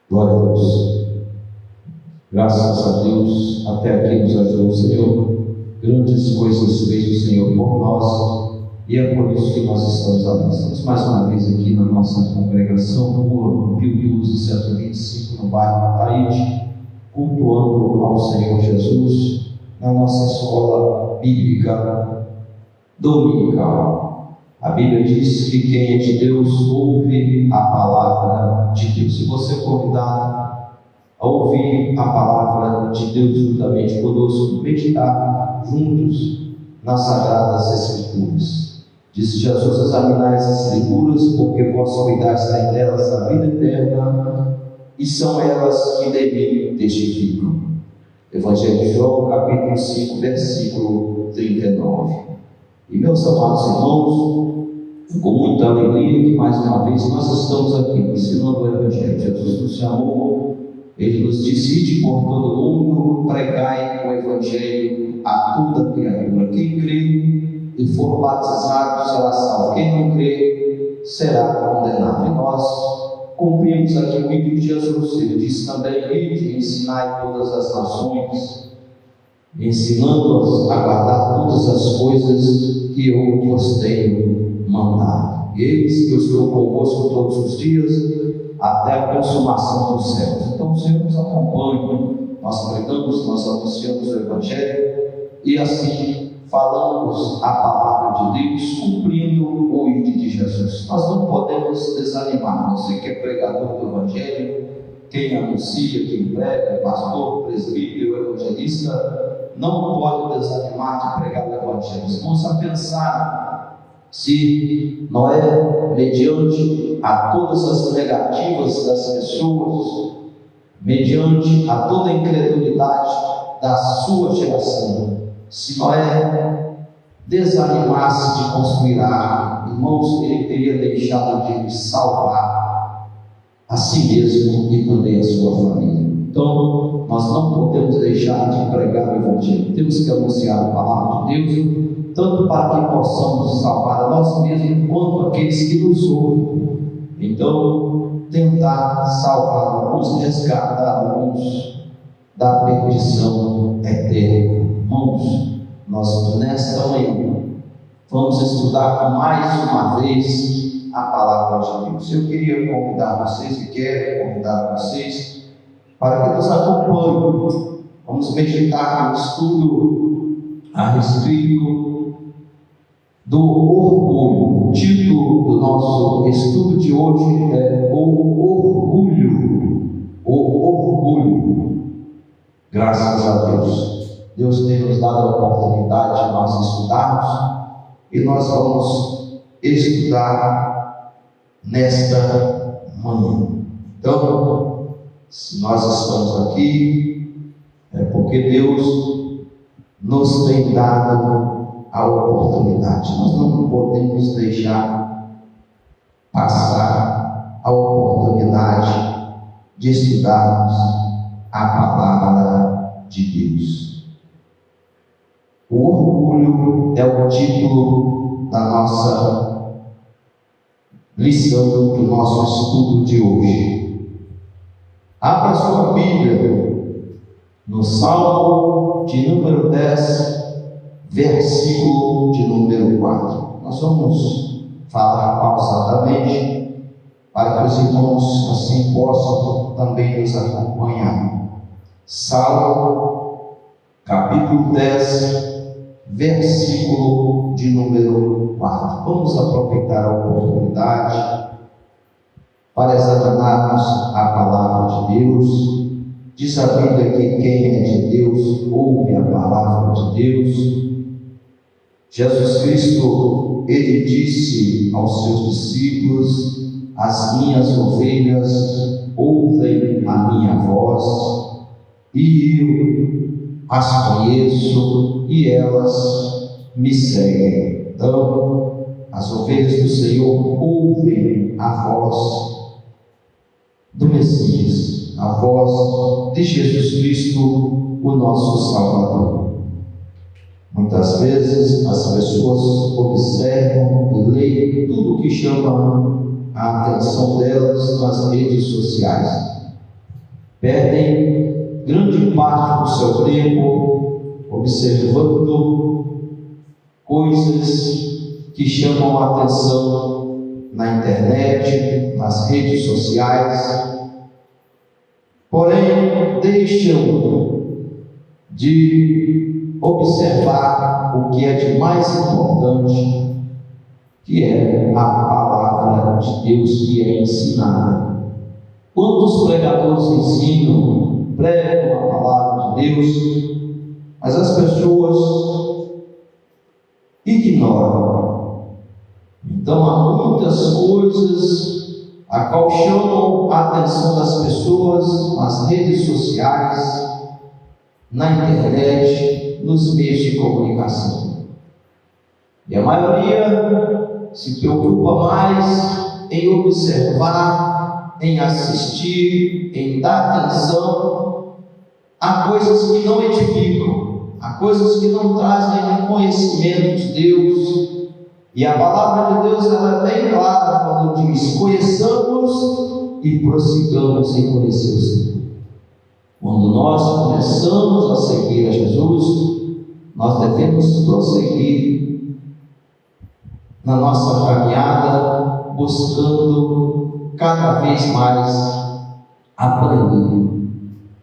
Glória a Deus. Graças a Deus, até aqui nos ajudou o Senhor. Grandes coisas fez o Senhor por nós, e é por isso que nós estamos ali. Estamos mais uma vez aqui na nossa congregação, Rua Pio 12, 125, no bairro Ataíde, cultuando ao Senhor Jesus na nossa escola bíblica dominical. A Bíblia diz que quem é de Deus ouve a palavra de Deus. Se você é convidado a ouvir a palavra de Deus juntamente conosco, meditar juntos nas Sagradas Escrituras. Disse Jesus: examinai as Escrituras, porque vós cuidais nelas a vida eterna, e são elas que de mim testificam. Evangelho de João, capítulo 5, versículo 39. E meus amados irmãos, com muita alegria que mais uma vez nós estamos aqui ensinando o Evangelho. Jesus nos chamou, Ele nos disse: ide por todo mundo, pregai o Evangelho a toda criatura. Quem crê e for batizado será salvo, quem não crê será condenado. E nós cumprimos aqui o pedido de Jesus. Ele disse também: ide e ensinai todas as nações, ensinando-as a guardar todas as coisas que eu vos tenho mandado. Eis que eu estou convosco todos os dias, até a consumação dos séculos. Então o Senhor nos acompanha, nós pregamos, nós anunciamos o Evangelho, e assim falamos a palavra de Deus, cumprindo o ide de Jesus. Nós não podemos desanimar. Você que é pregador do Evangelho, quem anuncia, quem prega, pastor, presbítero, evangelista, não pode desanimar de pregar o Evangelho. Vamos a pensar se Noé, mediante a todas as negativas das pessoas, mediante a toda a incredulidade da sua geração, se Noé desanimasse de construir a arca, irmãos, ele teria deixado de salvar a si mesmo e também a sua família. Então, nós não podemos deixar de pregar o Evangelho. Temos que anunciar a palavra de Deus, tanto para que possamos salvar a nós mesmos, quanto aqueles que nos ouvem. Então, tentar salvar alguns, resgatar alguns da perdição eterna. Irmãos, nós nesta manhã vamos estudar mais uma vez a palavra de Deus. Eu queria convidar vocês, e quero convidar vocês, para que nos acompanhem. Vamos meditar no estudo a respeito do orgulho. O título do nosso estudo de hoje é o orgulho. O orgulho. Graças a Deus. Deus tem nos dado a oportunidade de nós estudarmos, e nós vamos estudar nesta manhã. Então, se nós estamos aqui, é porque Deus nos tem dado a oportunidade. Nós não podemos deixar passar a oportunidade de estudarmos a palavra de Deus. O orgulho é o título da nossa lição, do nosso estudo de hoje. Abra sua Bíblia no Salmo de número 10, versículo de número 4. Nós vamos falar pausadamente, para que os irmãos assim possam também nos acompanhar. Salmo, capítulo 10, versículo de número 4. Vamos aproveitar a oportunidade para examinarmos a palavra de Deus. Diz a Bíblia que quem é de Deus ouve a palavra de Deus. Jesus Cristo, Ele disse aos seus discípulos: as minhas ovelhas ouvem a minha voz, e eu as conheço, e elas me seguem. Então, as ovelhas do Senhor ouvem a voz do Messias, a voz de Jesus Cristo, o nosso Salvador. Muitas vezes as pessoas observam e leem tudo que chama a atenção delas nas redes sociais. perdem grande parte do seu tempo observando coisas que chamam a atenção na internet, nas redes sociais, porém deixam de observar o que é de mais importante, que é a palavra de Deus que é ensinada. Quando os pregadores pregam a palavra de Deus, mas as pessoas ignoram. Então há muitas coisas a qual chamam a atenção das pessoas nas redes sociais, na internet, nos meios de comunicação. E a maioria se preocupa mais em observar, em assistir, em dar atenção a coisas que não edificam, a coisas que não trazem conhecimento de Deus. E a palavra de Deus ela é bem clara quando diz: conheçamos e prossigamos em conhecer o Senhor. Quando nós começamos a seguir a Jesus, nós devemos prosseguir na nossa caminhada, buscando cada vez mais aprender.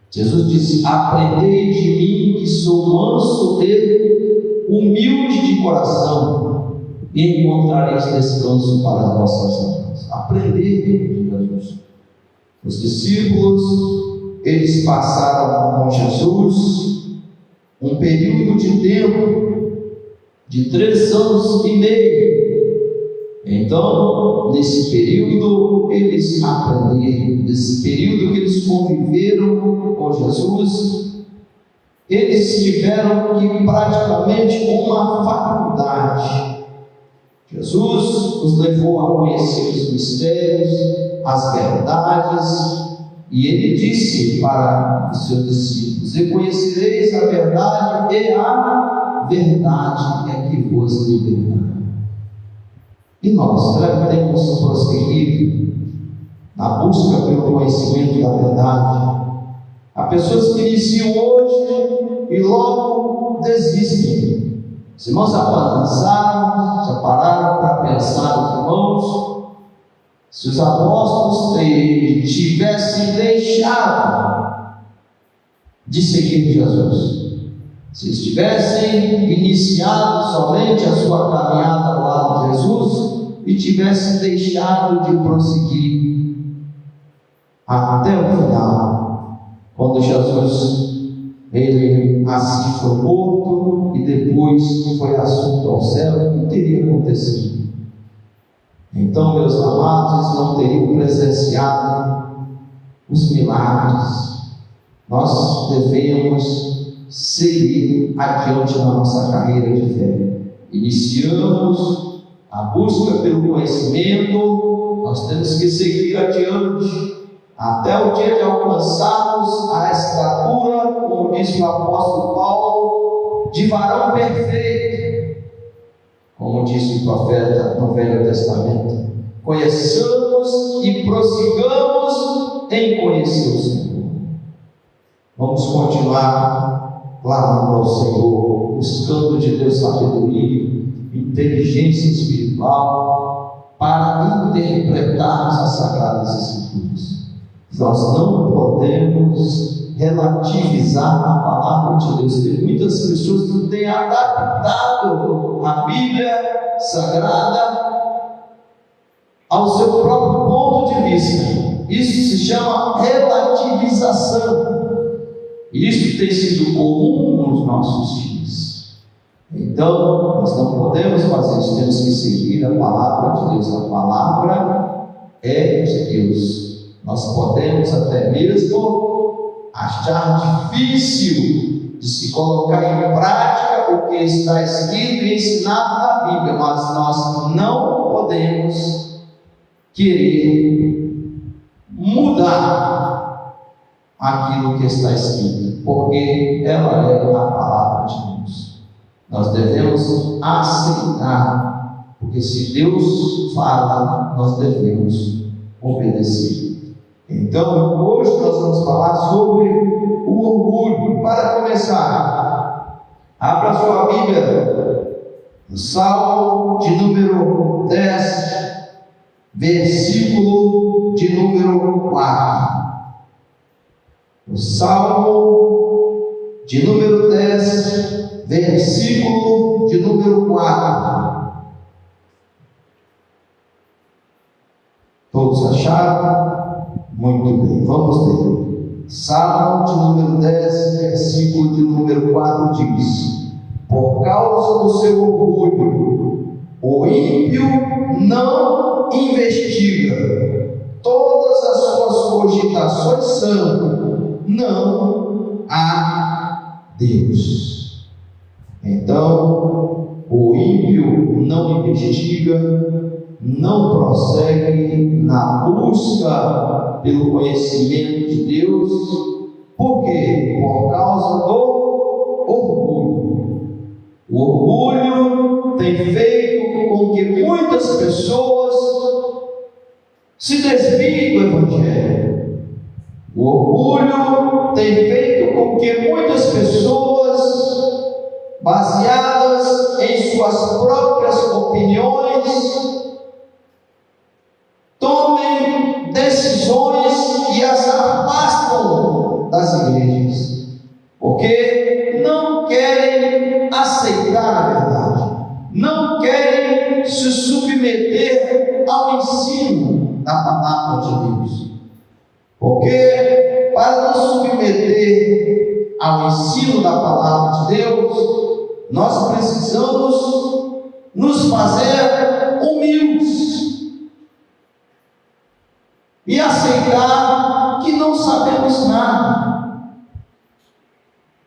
Jesus disse: aprendei de mim, que sou manso e humilde de coração, e encontrareis descanso para as vossas almas. Aprender de Jesus. Os discípulos, eles passaram com Jesus um período de tempo de 3 anos e meio. Então, nesse período, eles aprenderam, nesse período que eles conviveram com Jesus, eles tiveram que praticamente uma faculdade. Jesus os levou a conhecer os mistérios, as verdades, e ele disse para os seus discípulos: e conhecereis a verdade, e a verdade é que vos libertará. E nós temos prosseguido na busca pelo conhecimento da verdade. Há pessoas que iniciam hoje e logo desistem. Os irmãos já pararam para pensar, irmãos, se os apóstolos tivessem deixado de seguir Jesus, se eles tivessem iniciado somente a sua caminhada ao lado de Jesus e tivessem deixado de prosseguir até o final, quando Jesus ele assim foi morto e depois foi assunto ao céu, não teria acontecido. Então, meus amados, eles não teriam presenciado os milagres. Nós devemos seguir adiante na nossa carreira de fé. Iniciamos a busca pelo conhecimento, nós temos que seguir adiante até o dia de alcançarmos a estatura, como diz o apóstolo Paulo, de varão perfeito, como disse o profeta no Velho Testamento. Conheçamos e prossigamos em conhecer o Senhor. Vamos continuar clamando ao Senhor, buscando de Deus sabedoria, inteligência espiritual, para interpretarmos as Sagradas Escrituras. Nós não podemos relativizar a palavra de Deus. Tem muitas pessoas que têm adaptado a Bíblia Sagrada ao seu próprio ponto de vista. Isso se chama relativização. Isso tem sido comum nos nossos dias. Então, nós não podemos fazer isso, temos que seguir a palavra de Deus. A palavra é de Deus. Nós podemos até mesmo achar difícil de se colocar em prática o que está escrito e ensinado na Bíblia, mas nós não podemos querer mudar aquilo que está escrito, porque ela é a palavra de Deus. Nós devemos aceitar, porque se Deus fala, nós devemos obedecer. Então, hoje nós vamos falar sobre o orgulho. Para começar, abra sua Bíblia no Salmo de número 10, versículo de número 4. O Salmo de número 10, versículo de número 4. Todos acharam? Muito bem, vamos ler. Salmo de número 10, versículo de número 4 diz: por causa do seu orgulho, o ímpio não investiga, todas as suas cogitações são: não há Deus. Então, o ímpio não investiga, não prossegue na busca pelo conhecimento de Deus. Por quê? Por causa do orgulho. O orgulho tem feito com que muitas pessoas se desviem do Evangelho. O orgulho tem feito com que muitas pessoas, baseadas em suas próprias opiniões, tomem decisões que as afastam das igrejas, porque não querem aceitar a verdade, não querem se submeter ao ensino da palavra de Deus. Porque para nos submeter ao ensino da palavra de Deus, nós precisamos nos fazer humildes e aceitar que não sabemos nada.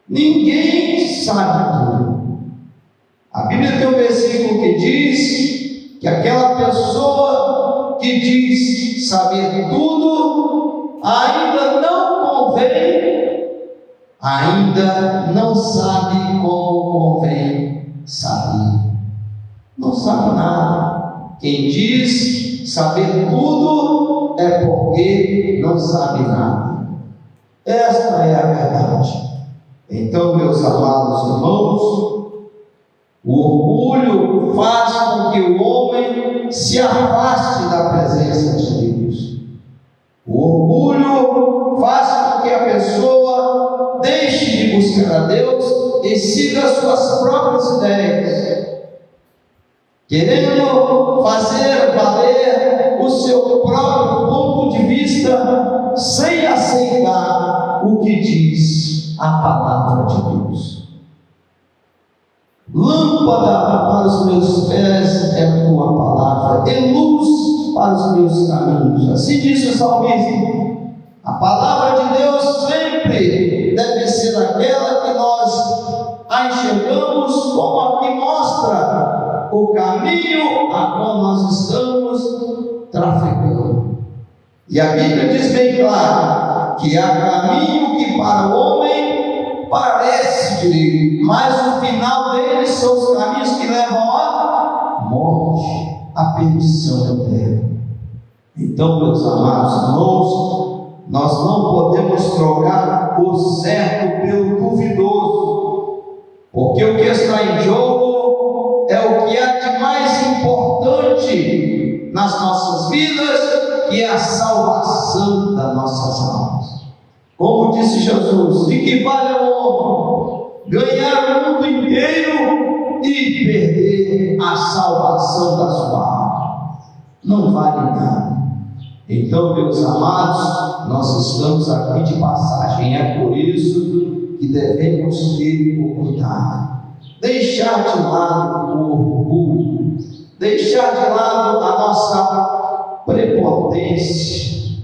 Ninguém sabe tudo. A Bíblia tem um versículo que diz que aquela pessoa que diz saber tudo ainda não convém, ainda não sabe como convém saber. Não sabe nada. Quem diz saber tudo é porque não sabe nada. Esta é a verdade. Então, meus amados irmãos, o orgulho faz com que o homem se afaste da presença de Deus. O orgulho faz com que a pessoa deixe de buscar a Deus e siga suas próprias ideias, querendo fazer valer o seu próprio ponto de vista, sem aceitar o que diz a palavra de Deus. Lâmpada para os meus pés é a tua palavra, e luz para os meus caminhos. Assim disse o salmista. A palavra de Deus sempre deve ser aquela que nós a enxergamos como a que mostra o caminho a qual nós estamos trafegando. E a Bíblia diz bem claro que há caminho que para o homem parece direito, mas o final deles são os caminhos que levam à morte, à perdição eterna. Então, meus amados irmãos, nós não podemos trocar o certo pelo duvidoso, porque o que está em jogo é o que há de mais importante nas nossas vidas, que é a salvação das nossas almas. Como disse Jesus: de que vale ao homem ganhar o mundo inteiro e perder a salvação da sua alma? Não vale nada. Então, meus amados, nós estamos aqui de passagem. É por isso que devemos ter o cuidado, deixar de lado o orgulho, deixar de lado a nossa prepotência,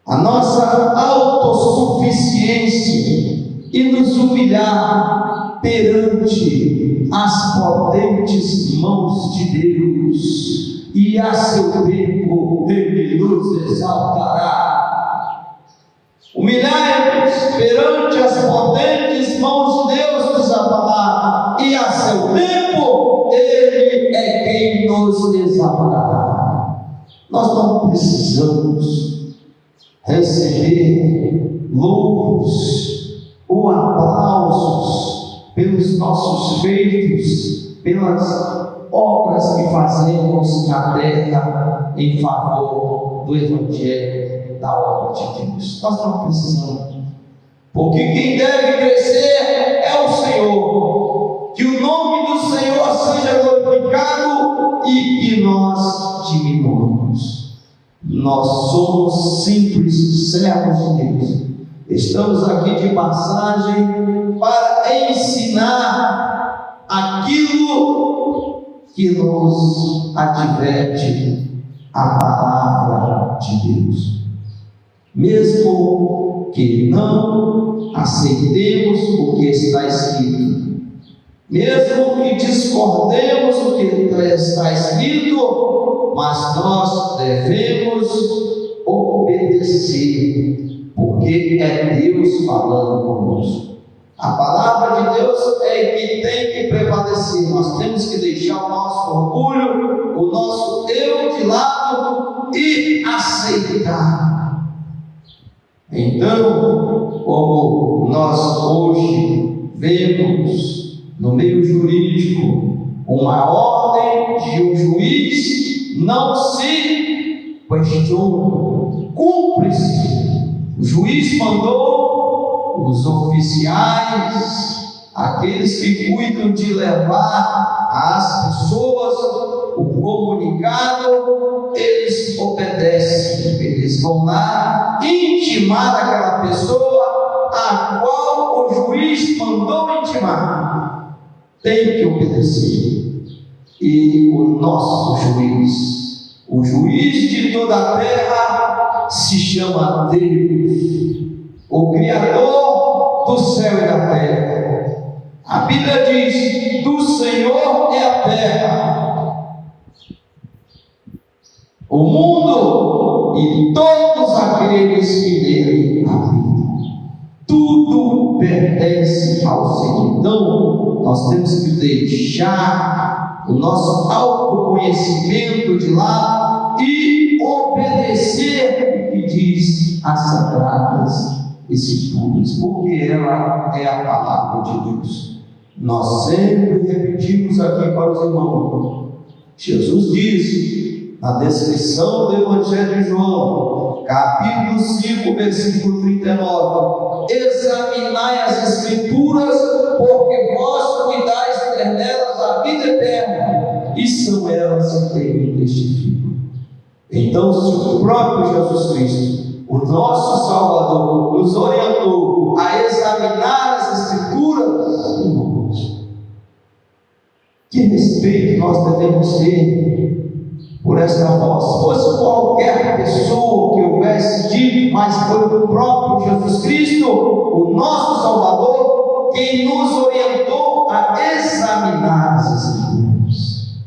a nossa autossuficiência, e nos humilhar perante as potentes mãos de Deus, e a seu tempo Ele nos exaltará. Humilhai-vos perante as potentes mãos de Deus, diz a palavra, e a seu tempo Ele é quem nos exaltará. Nós não precisamos receber louros ou aplausos pelos nossos feitos, pelas obras que fazemos na terra em favor do Evangelho, da obra de Deus. Nós não precisamos, porque quem deve crescer é o Senhor. Que o nome do Senhor seja glorificado e que nós diminuamos. Nós somos simples servos de Deus. Estamos aqui de passagem para ensinar aquilo que nos adverte a palavra de Deus. Mesmo que não aceitemos o que está escrito, mesmo que discordemos do que está escrito, mas nós devemos obedecer, porque é Deus falando conosco. A palavra de Deus é que tem que prevalecer. Nós temos que deixar o nosso orgulho, o nosso eu de lado e aceitar. Então, como nós hoje vemos no meio jurídico uma ordem de um juiz, não se questiona, cumpre-se. O juiz mandou, os oficiais, aqueles que cuidam de levar às pessoas o comunicado, eles obedecem, eles vão lá intimar aquela pessoa a qual o juiz mandou intimar. Tem que obedecer. E o nosso juiz, o juiz de toda a terra, se chama Deus, o Criador do céu e da terra. A Bíblia diz: do Senhor é a terra, o mundo e todos aqueles que nele habitam. Tudo pertence ao Senhor. Então, nós temos que deixar o nosso autoconhecimento de lado e obedecer o que diz as Sagradas Escrituras, porque ela é a palavra de Deus. Nós sempre repetimos aqui para os irmãos. Jesus disse na descrição do Evangelho de João, capítulo 5, versículo 39: examinai as Escrituras, porque vós cuidais de ter nelas a vida eterna, e são elas que me testificam. Então, se o próprio Jesus Cristo, o nosso Salvador, nos orientou a examinar as Escrituras, irmãos, que respeito nós devemos ter por esta voz. Se fosse qualquer pessoa que houvesse dito, mas foi o próprio Jesus Cristo, o nosso Salvador, quem nos orientou a examinar as Escrituras.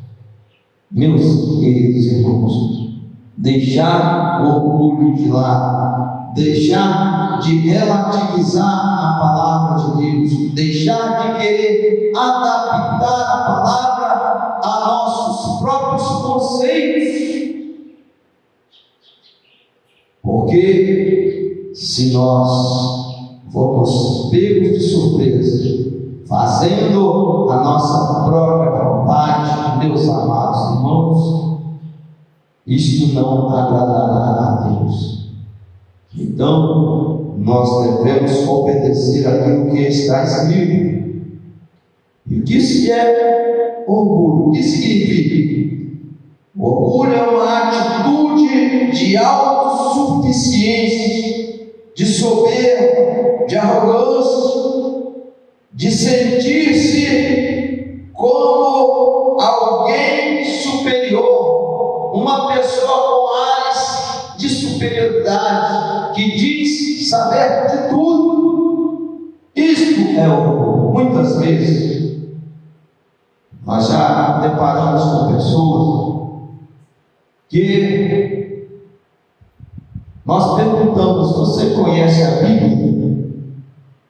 Meus queridos irmãos, deixar o orgulho de lado, deixar de relativizar a palavra de Deus, deixar de querer adaptar a palavra a nossos próprios conceitos, porque se nós formos pegos de surpresa, fazendo a nossa própria vontade, meus amados irmãos, isto não agradará a Deus. Então, nós devemos obedecer aquilo que está escrito. E o que se é orgulho? O que significa? Orgulho é uma atitude de autossuficiência, de soberba, de arrogância, de sentir-se como alguém superior, uma pessoa com ares de superioridade, que diz saber de tudo. Isto é orgulho. Muitas vezes nós já deparamos com pessoas que nós perguntamos: você conhece a Bíblia?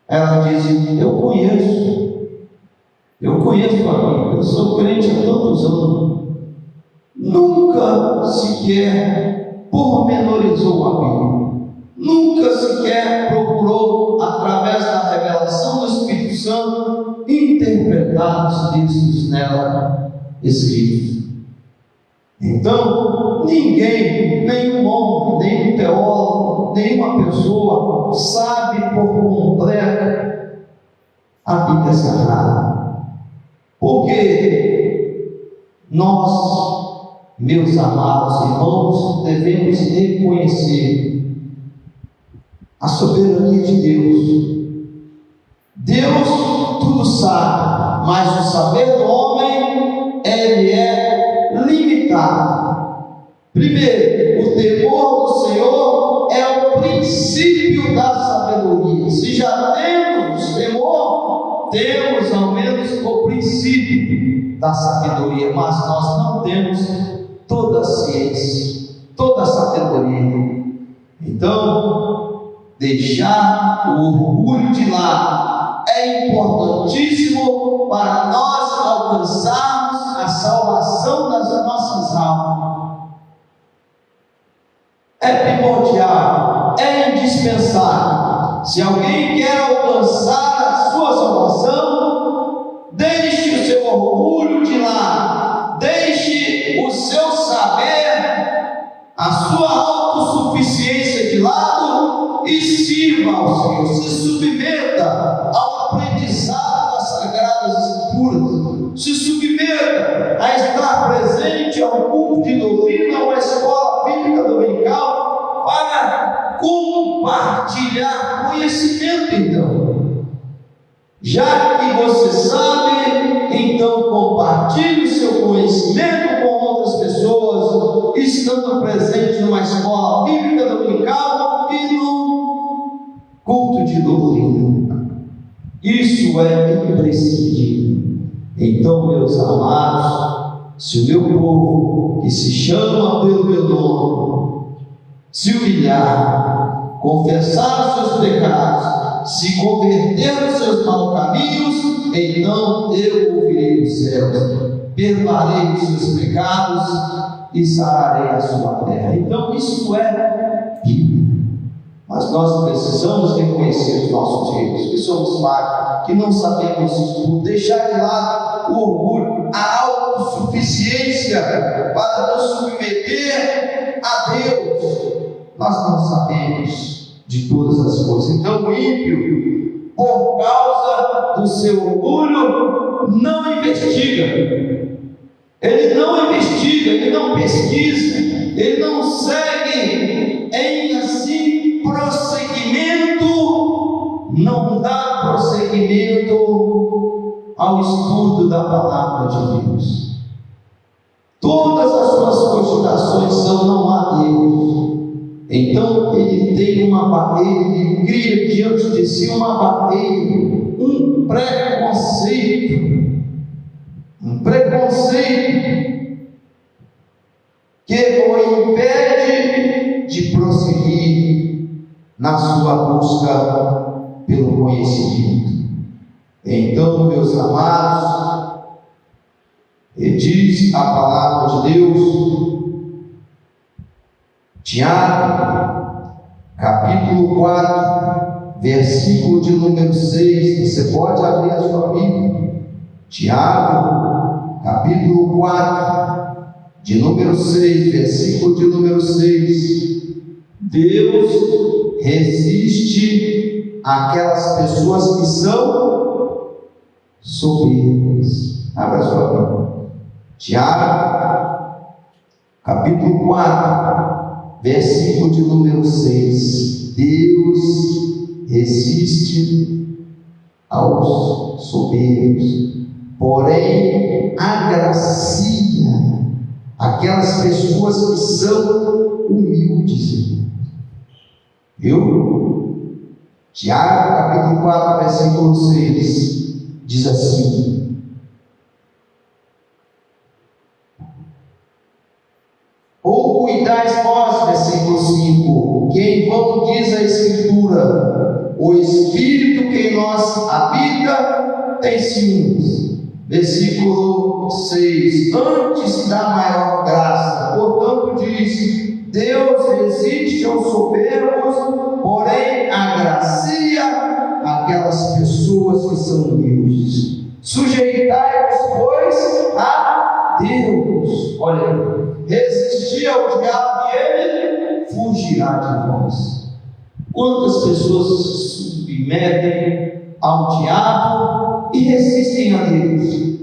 Ela diz: eu conheço a Bíblia, eu sou crente há tantos anos. Nunca sequer pormenorizou a Bíblia. nunca sequer procurou, através da revelação do Espírito Santo, interpretar os textos nela escritos. Então, ninguém, nenhum homem, nenhum teólogo, nenhuma pessoa sabe por completo a Bíblia Sagrada. Porque nós, meus amados irmãos, devemos reconhecer a soberania de Deus. Deus tudo sabe, mas o saber do homem, ele é limitado. Primeiro, o temor do Senhor é o princípio da sabedoria. Se já temos temor, temos ao menos o princípio da sabedoria, mas nós não temos toda a ciência, toda a sabedoria. Então, deixar o orgulho de lado é importantíssimo para nós alcançarmos a salvação das nossas almas. É primordial, é indispensável. Se alguém quer alcançar a sua salvação, deixe o seu orgulho de lado, deixe o seu saber, a sua autossuficiência de lado e sirva ao Senhor. Se submeta ao aprendizado das Sagradas Escrituras, se submeta a estar presente ao culto de doutrina, a uma escola bíblica dominical, para compartilhar conhecimento. Então, já que você sabe, então compartilhe o seu conhecimento com outras pessoas, estando presente numa escola bíblica dominical e no culto de doutrina. Isso é imprescindível. Então, meus amados, se o meu povo, que se chama pelo meu nome, se humilhar, confessar os seus pecados, se converter dos seus maus caminhos, então eu ouvirei os céus, perdoarei os seus pecados e sararei a sua terra. Então isso é Bíblia. Mas nós precisamos reconhecer os nossos erros, que somos falhos, que não sabemos tudo, deixar de lado o orgulho, a autossuficiência para nos submeter a Deus. Nós não sabemos de todas as coisas. Então o ímpio, por causa do seu orgulho, não investiga. Ele não investiga, ele não pesquisa, ele não segue em assim prosseguimento, não dá prosseguimento ao estudo da palavra de Deus. Todas as suas cogitações são: não há Deus. Então ele tem uma barreira, ele cria diante de si uma barreira, um preconceito que o impede de prosseguir na sua busca pelo conhecimento. Então, meus amados, diz a palavra de Deus, Tiago, capítulo 4, versículo de número 6. Você pode abrir a sua Bíblia. Tiago, capítulo 4, de número 6, versículo de número 6. Deus resiste àquelas pessoas que são soberbas. Abra a sua Bíblia. Tiago, capítulo 4, versículo de número 6. Deus resiste aos soberbos, porém agracia aquelas pessoas que são humildes. Viu? Tiago, capítulo 4, versículo 6, diz assim: ou cuidais vós, versículo 5, que em vão diz a Escritura, o Espírito que em nós habita tem ciúmes. Versículo 6, antes da maior graça, portanto diz, Deus resiste aos soberbos, porém agracia aquelas pessoas que são humildes. Sujeitai-vos, pois, a Deus. Olha, resistir ao diabo e ele fugirá de vós. Quantas pessoas se submetem ao diabo e resistem a Deus?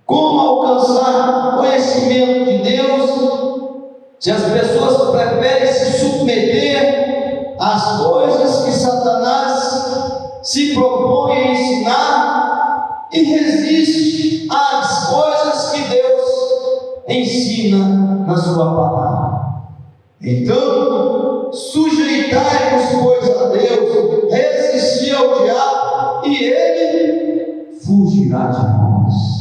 Como alcançar conhecimento de Deus se as pessoas preferem se submeter às coisas que Satanás se propõe a ensinar e resiste às coisas que Deus ensina na sua palavra? Então, sujeitai-vos, pois, a Deus, resistir ao diabo e ele fugirá de nós.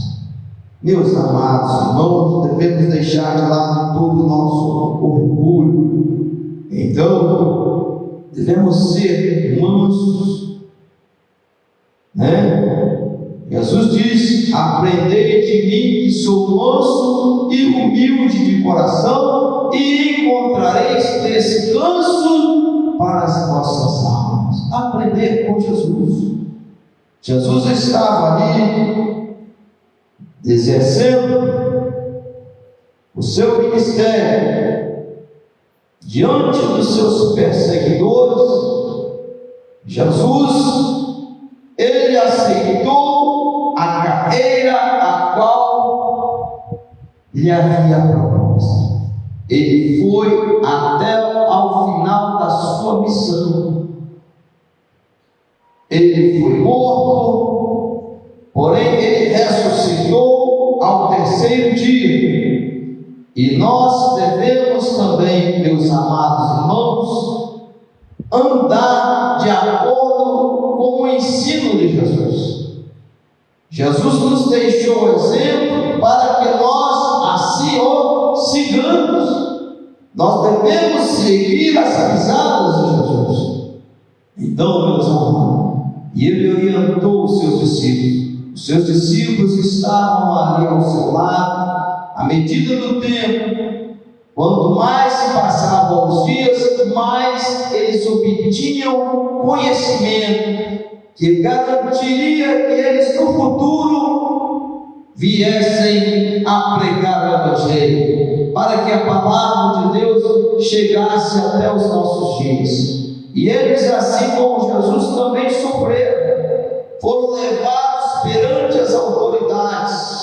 Meus amados irmãos, devemos deixar de lado todo o nosso orgulho. Então, devemos ser mansos, Jesus diz: aprendei de mim, que sou manso e humilde de coração, e encontrareis descanso para as vossas almas. Aprender com Jesus. Jesus estava ali exercendo o seu ministério diante dos seus perseguidores. Jesus, ele aceitou a carreira a qual lhe havia proposta. Ele foi até ao final da sua missão. Ele foi morto, porém ele ressuscitou ao terceiro dia. E nós devemos também, meus amados irmãos, andar de acordo com o ensino de Jesus. Jesus nos deixou o exemplo para que nós assim o sigamos. Nós devemos seguir as pisadas de Jesus. Então, meus amados, e ele orientou os seus discípulos. Os seus discípulos estavam ali ao seu lado. À medida do tempo, quanto mais se passavam os dias, mais eles obtinham conhecimento que garantiria que eles no futuro viessem a pregar o Evangelho, para que a palavra de Deus chegasse até os nossos dias. E eles, assim como Jesus, também sofreram, foram levados perante as autoridades.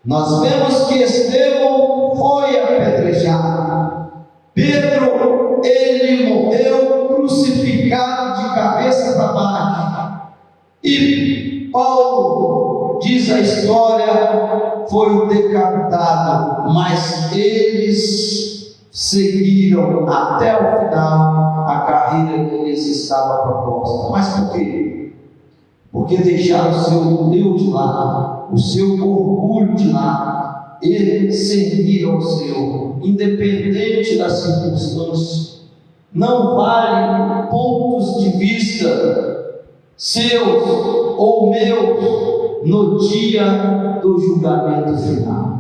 Nós vemos que Estevão foi apedrejado. Pedro, ele morreu crucificado de cabeça para baixo. E Paulo, diz a história, foi decapitado. Mas eles seguiram até o final a carreira que lhes estava proposta. Mas por quê? Porque deixaram o seu eu de lado, o seu orgulho de lado, e serviram ao Senhor, independente das circunstâncias. Não vale pontos de vista seus ou meus no dia do julgamento final.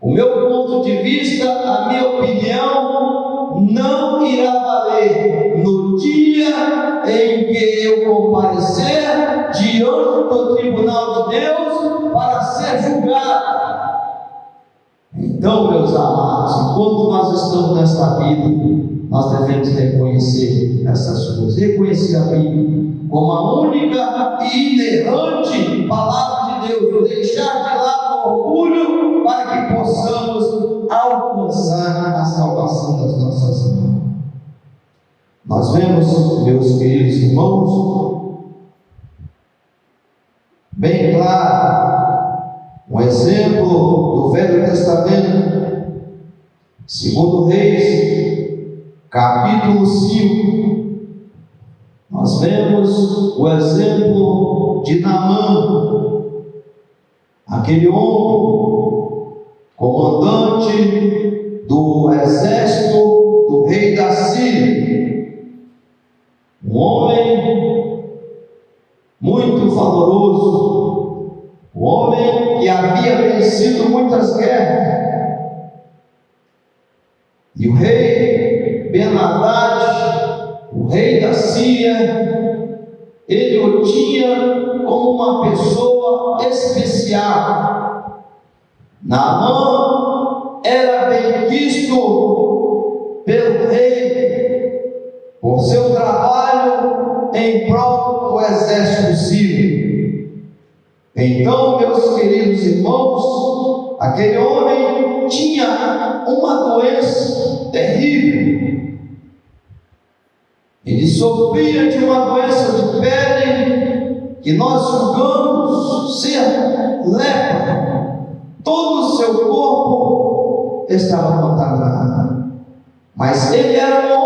O meu ponto de vista, a minha opinião, não irá valer no dia em que eu comparecer diante do tribunal de Deus para ser julgado. Então, meus amados, enquanto nós estamos nesta vida, nós devemos reconhecer essas coisas, reconhecer a Bíblia como a única e inerrante palavra de Deus, deixar de lado o orgulho para que possamos alcançar a salvação das nossas almas. Nós vemos, meus queridos irmãos, bem claro, um exemplo do Velho Testamento, 2 Reis, capítulo 5. Nós vemos o exemplo de Naamã, aquele homem, comandante do exército do rei da Síria, um homem muito valoroso, um homem que havia vencido muitas guerras. E o rei Ben-Hadad, o rei da Síria, ele o tinha como uma pessoa especial. Naamã era bem visto pelo rei por seu trabalho em prol do exército sírio. Então, meus queridos irmãos, aquele homem tinha uma doença terrível. Ele sofria de uma doença de pele que nós julgamos ser lepra. Todo o seu corpo estava contaminado. Mas ele era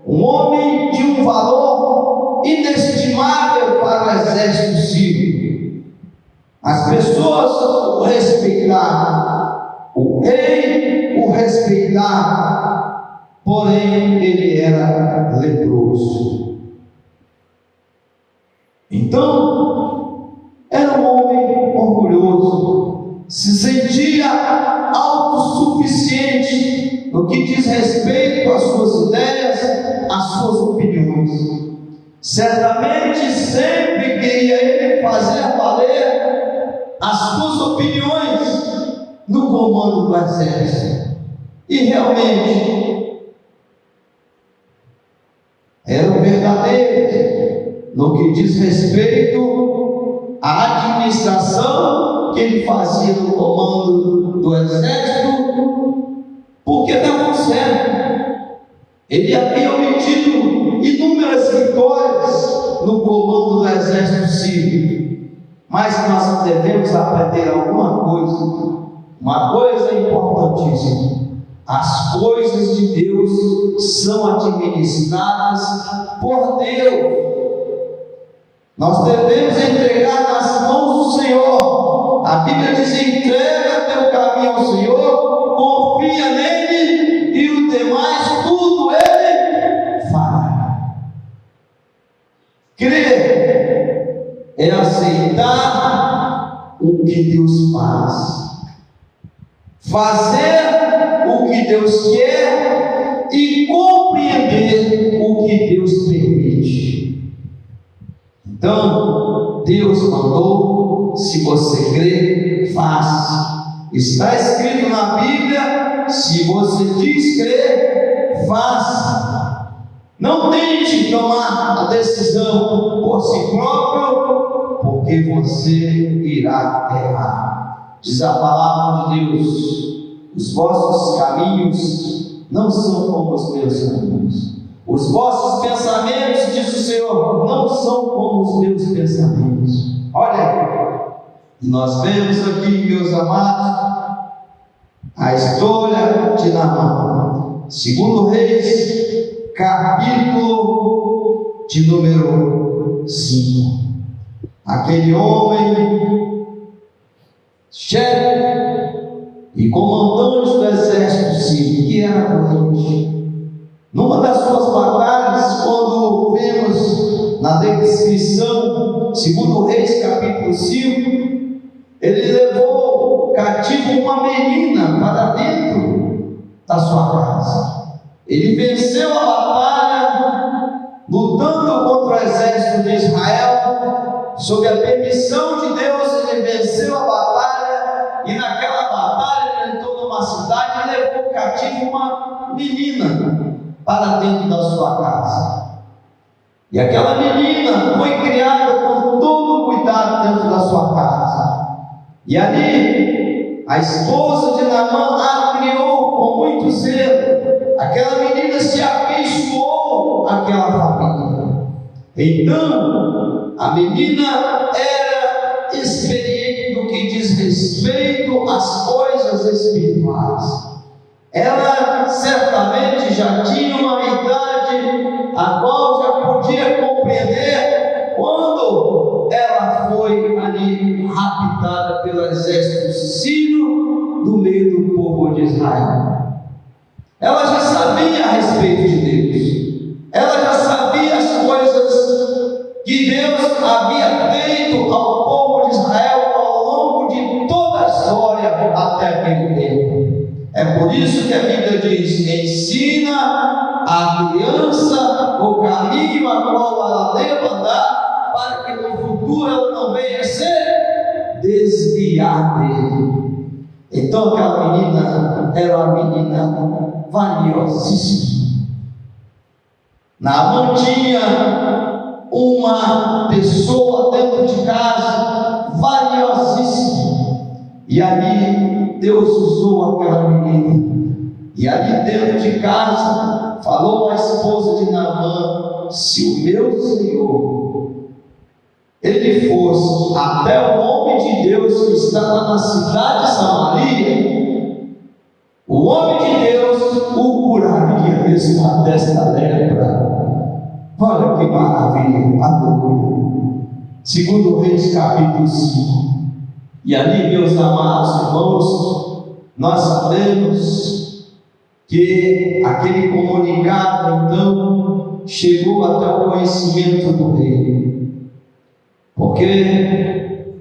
um homem de um valor inestimável para o exército sírio. As pessoas o respeitavam, o rei o respeitava, porém ele era leproso. Então, era um homem orgulhoso, se sentia autossuficiente no que diz respeito às suas ideias, às suas opiniões. Certamente sempre queria ele fazer valer as suas opiniões no comando do exército. E realmente era um verdadeiro no que diz respeito à administração que ele fazia no comando do exército, porque dava certo. Ele havia obtido inúmeras vitórias no comando do exército sírio. Mas nós devemos aprender alguma coisa, uma coisa importantíssima: as coisas de Deus são administradas por Deus. Nós devemos entregar nas mãos do Senhor. A Bíblia diz: entrega teu caminho ao Senhor, confia nele e o demais tudo ele fará. Crer é aceitar o que Deus faz, fazer o que Deus quer e compreender o que Deus permite. Então, Deus mandou: se você crê, faça. Está escrito na Bíblia: se você diz crer, faça. Não tente tomar a decisão por si próprio, porque você irá errar. Diz a palavra de Deus: os vossos caminhos não são como os meus caminhos. Os vossos pensamentos, diz o Senhor, não são como os meus pensamentos. Olha, e nós vemos aqui, meus amados, a história de Naamã. Segundo Reis, capítulo de número 5. Aquele homem, chefe e comandante do exército sírio, que era doente. Numa das suas batalhas, quando vemos na descrição, segundo Reis capítulo 5, ele levou cativo uma menina para dentro da sua casa. Ele venceu a batalha, lutando contra o exército de Israel. Sob a permissão de Deus, ele venceu a batalha, e naquela batalha ele entrou numa cidade e levou cativo uma menina para dentro da sua casa. E aquela menina foi criada com todo o cuidado dentro da sua casa. E ali, a esposa de Naamã a criou com muito zelo. Aquela menina se afeiçoou àquela família. Então, a menina era experiente no que diz respeito às coisas espirituais. Ela certamente já tinha uma idade a qual já podia compreender quando ela foi ali raptada pelo exército sírio no meio do povo de Israel. Ela já sabia a respeito de Deus, ela já sabia as coisas que Deus havia feito ao povo de Israel ao longo de toda a história até aquele tempo. É por isso que a Bíblia Bíblia diz: ensina a criança o caminho a qual ela deve andar, para que no futuro ela não venha ser desviada dele. Então aquela menina era uma menina valiosíssima. Naamã tinha uma pessoa dentro de casa valiosíssima, e ali Deus usou aquela menina. E ali dentro de casa falou a esposa de Naamã: se o meu Senhor ele fosse até o homem de Deus que estava na cidade de Samaria, o homem de Deus o curaria desta lepra. Olha que maravilha, aleluia. Segundo Reis capítulo 5. E ali, meus amados irmãos, nós sabemos que aquele comunicado então chegou até o conhecimento do rei, porque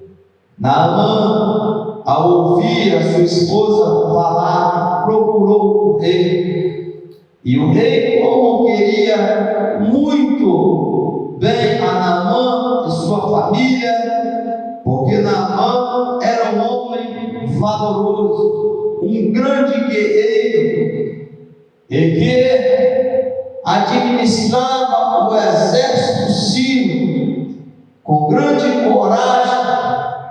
Naamã, ao ouvir a sua esposa falar, procurou o rei, e o rei, como queria muito bem a Naamã e sua família, porque Naamã era um homem valoroso, um grande guerreiro, e que administrava o exército sírio com grande coragem,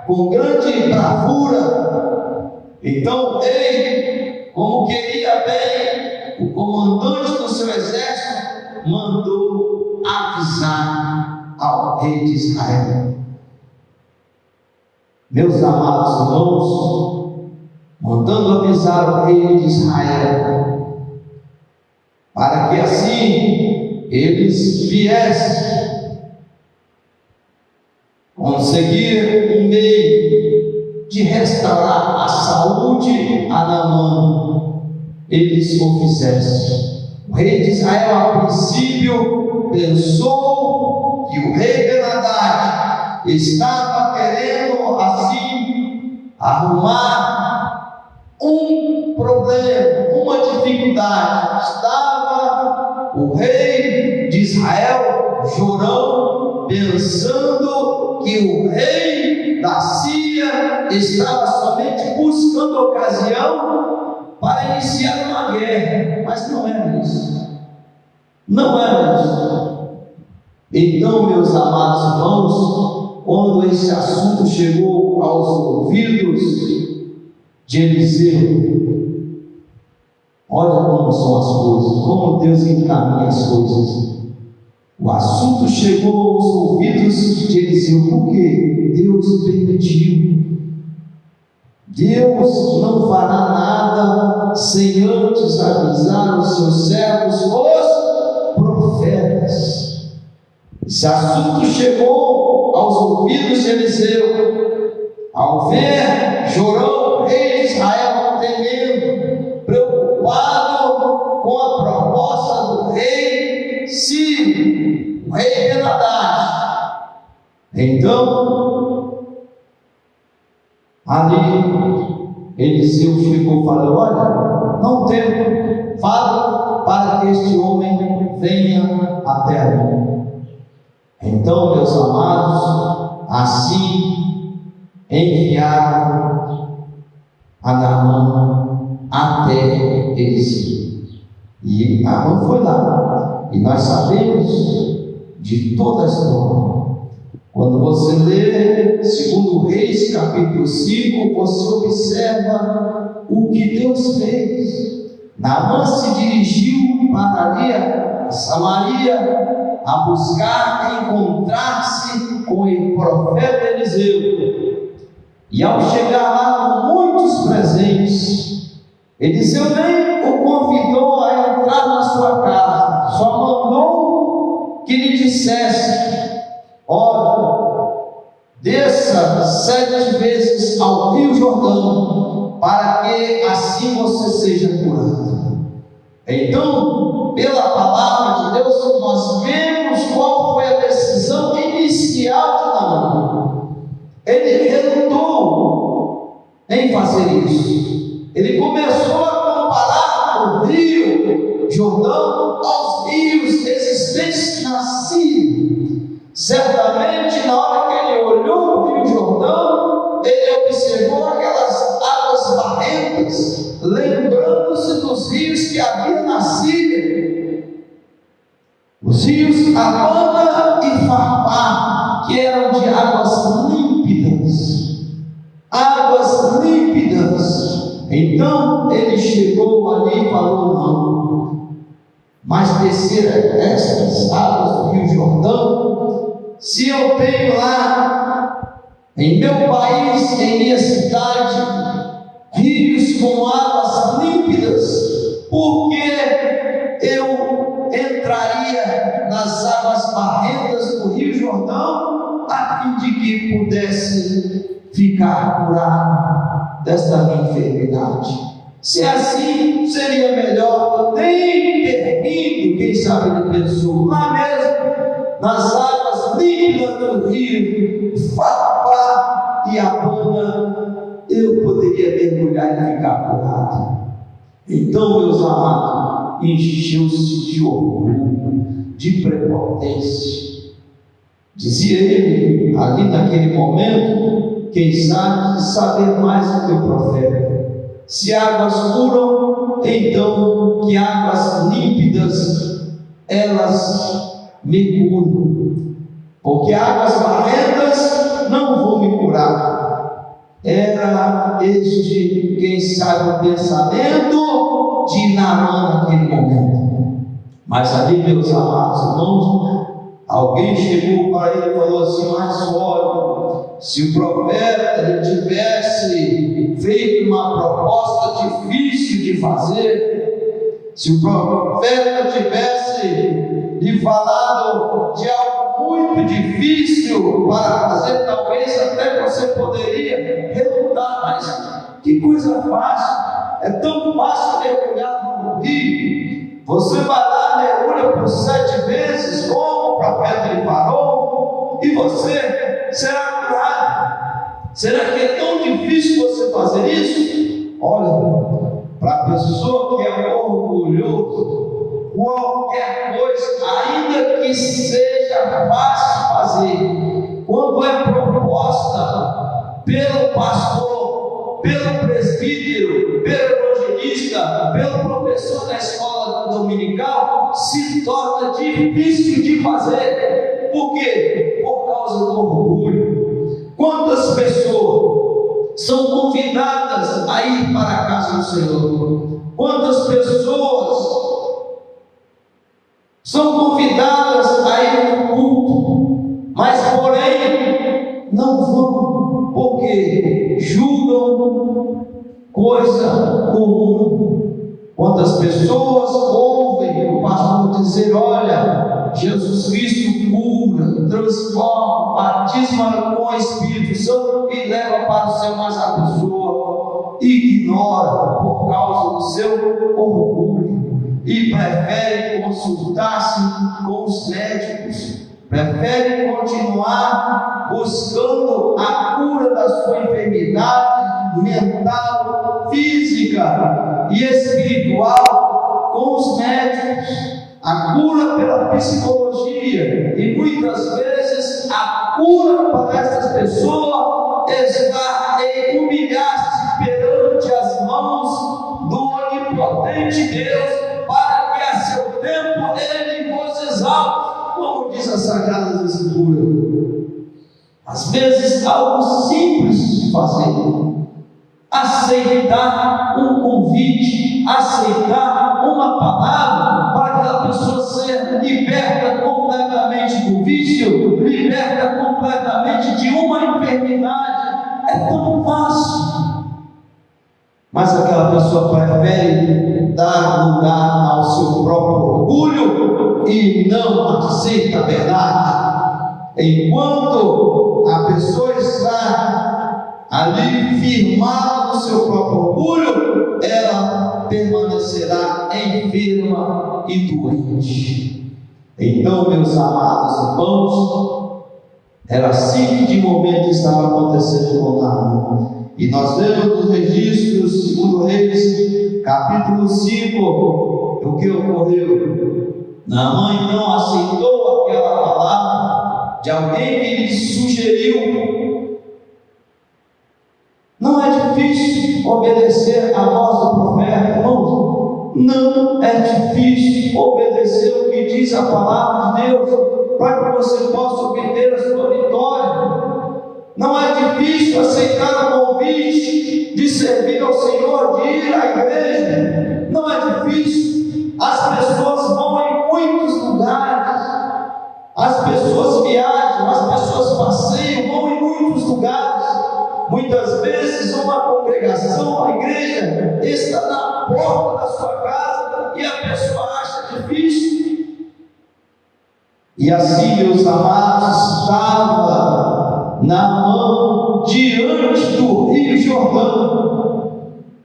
com grande bravura. Então ele, como queria bem, o comandante do seu exército mandou avisar ao rei de Israel. Meus amados irmãos, mandando avisar o rei de Israel, para que assim eles viessem conseguir um meio de restaurar a saúde a Naamã, eles o fizessem. O rei de Israel, a princípio, pensou que o rei Ben-Hadad estava querendo assim arrumar um problema, uma dificuldade. Estava o rei de Israel, Jorão, pensando que o rei da Síria estava somente buscando ocasião para iniciar uma guerra, mas não era isso. Não era isso. Então, meus amados irmãos, quando esse assunto chegou aos ouvidos de Eliseu, olha como são as coisas, como Deus encaminha as coisas. O assunto chegou aos ouvidos de Eliseu, porque Deus permitiu. Deus não fará nada sem antes avisar os seus servos, os profetas. Esse assunto chegou aos ouvidos de Eliseu, ao ver Jorão, rei de Israel, temendo, preocupado com a proposta do rei Sírio, o rei Ben-Hadad. Então, ali Eliseu chegou e falou: olha, não temo, fala para que este homem venha até mim. Então, meus amados, assim enviaram a Naamã até Eliseu. E Naamã foi lá, e nós sabemos de toda a história. Quando você lê 2 Reis capítulo 5, você observa o que Deus fez. Naamã se dirigiu para ali a Samaria a buscar encontrar-se com o profeta Eliseu. E ao chegar lá com muitos presentes, Eliseu nem o convidou a entrar na sua casa, só mandou que lhe dissesse: olha, desça 7 vezes ao Rio Jordão, para que assim você seja curado. Então, pela palavra de Deus, nós vemos qual foi a decisão inicial de Naamã. Ele relutou em fazer isso. Ele começou a comparar o rio Rio Jordão aos rios existentes na Síria. Certamente, na hora que ele olhou o Rio Jordão, ele observou aquelas águas barrentas, lembrando-se dos rios que havia na Síria, os rios Abana e Farpar, que eram de águas límpidas, Então ele chegou ali e falou: não, mas descer estas águas do Rio Jordão, se eu tenho lá em meu país, em minha cidade, rios com águas límpidas, por que eu entraria nas águas barrentas do Rio Jordão a fim de que pudesse ficar curado desta minha enfermidade? Se assim, seria melhor nem ter vindo. Quem sabe ele pensou, lá mesmo, nas águas límpidas do rio Farpar e Abana, eu poderia mergulhar e ficar curado. Então, meus amados, encheu-se de orgulho, de prepotência. Dizia ele, ali naquele momento, quem sabe saber mais do que o profeta. Se águas curam, então que águas límpidas elas me curam, porque águas barrentas não vão me curar. Era este, quem sabe, o pensamento de Naamã naquele momento. Mas ali, meus amados irmãos, alguém chegou para ele e falou assim: mas olha, se o profeta ele tivesse feito uma proposta difícil de fazer, se o profeta tivesse lhe falado de algo muito difícil para fazer, talvez até você poderia relutar. Mas que coisa fácil, é tão fácil mergulhar no rio. Você vai lá, mergulha por 7 vezes, como o profeta lhe falou, e você será curado. Será que é tão difícil você fazer isso? Olha, para a pessoa que é orgulhoso, qualquer coisa, ainda que seja fácil fazer, quando é proposta pelo pastor, pelo presbítero, pelo evangelista, pelo professor da escola dominical, se torna difícil de fazer. Por quê? Por causa do orgulho. Quantas pessoas são convidadas a ir para a casa do Senhor? Quantas pessoas são convidadas a ir no culto, mas porém não vão, porque julgam coisa comum? Quantas pessoas ouvem o pastor dizer: olha, Jesus Cristo cura, transforma, batisma com o Espírito Santo e leva para o céu, mas a pessoa ignora por causa do seu orgulho e prefere consultar-se com os médicos, prefere continuar buscando a cura da sua enfermidade mental, física e espiritual com os médicos, a cura pela psicologia, e muitas vezes a cura para essas pessoas está em humilhar-se perante as mãos do onipotente Deus, para que a seu tempo ele vos exalte, como diz a Sagrada Escritura. Às vezes algo simples de fazer, aceitar um convite, aceitar uma palavra, para aquela pessoa ser liberta completamente do vício, liberta completamente de uma enfermidade. É tão fácil, mas aquela pessoa prefere dar lugar ao seu próprio orgulho e não aceita a verdade. Enquanto a pessoa está ali firmada no seu próprio orgulho, ela permanecerá enferma e doente. Então, meus amados irmãos, era assim que de momento estava acontecendo com Naamã. E nós vemos nos registros, segundo Reis, capítulo 5, o que ocorreu. Naamã então aceitou aquela palavra de alguém que lhe sugeriu. Não é difícil obedecer a voz do profeta, irmãos. Não é difícil obedecer o que diz a palavra de Deus, para que você possa obter a sua vitória. Não é difícil aceitar o convite de servir ao Senhor, de ir à igreja. Não é difícil. As pessoas vão em muitos lugares. As pessoas viajam, as pessoas passeiam, vão em muitos lugares. Muitas vezes uma congregação, uma igreja, está na porta da sua casa e a pessoa acha difícil. E assim, meus amados, estava Naamã diante do Rio Jordão,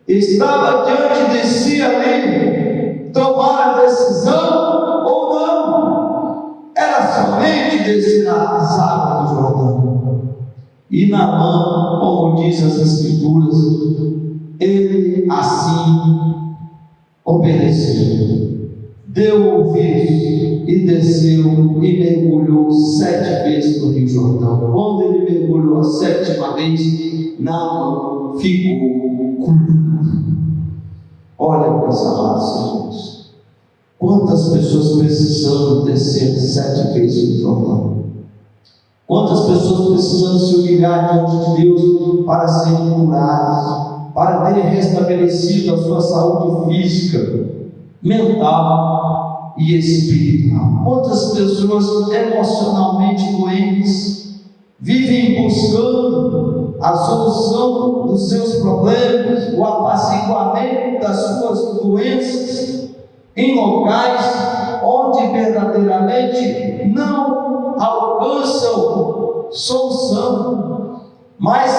estava diante de si ali, tomar a decisão ou não, era somente descer as águas do Jordão. E Naamã, como diz as Escrituras, ele assim obedeceu, deu ouvidos e desceu e mergulhou 7 vezes no Rio Jordão. Quando ele mergulhou a 7ª vez, Naamã ficou curado. Olha, meus amados irmãos, quantas pessoas precisam descer 7 vezes no Jordão? Quantas pessoas precisam se humilhar diante de Deus para serem curadas, para terem restabelecido a sua saúde física, mental e espiritual? Quantas pessoas emocionalmente doentes vivem buscando a solução dos seus problemas, o apaciguamento das suas doenças em locais onde verdadeiramente não alcançam solução? Mas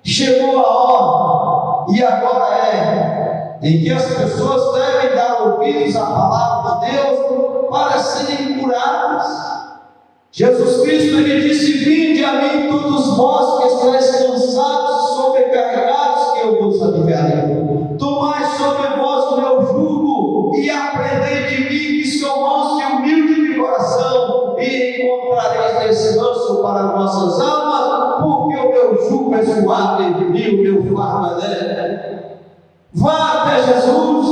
chegou a hora, e agora em que as pessoas devem dar ouvidos à palavra de Deus para serem curadas. Jesus Cristo, ele disse: vinde a mim todos vós que estáis cansados e sobrecarregados, que eu vos aliviarei. Tomai sobre vós o meu jugo e aprendei de mim, que sou manso e humilde de coração, e encontrareis descanso para vossas almas, porque o meu jugo é suave e de mim, o meu fardo é leve. Vá até Jesus.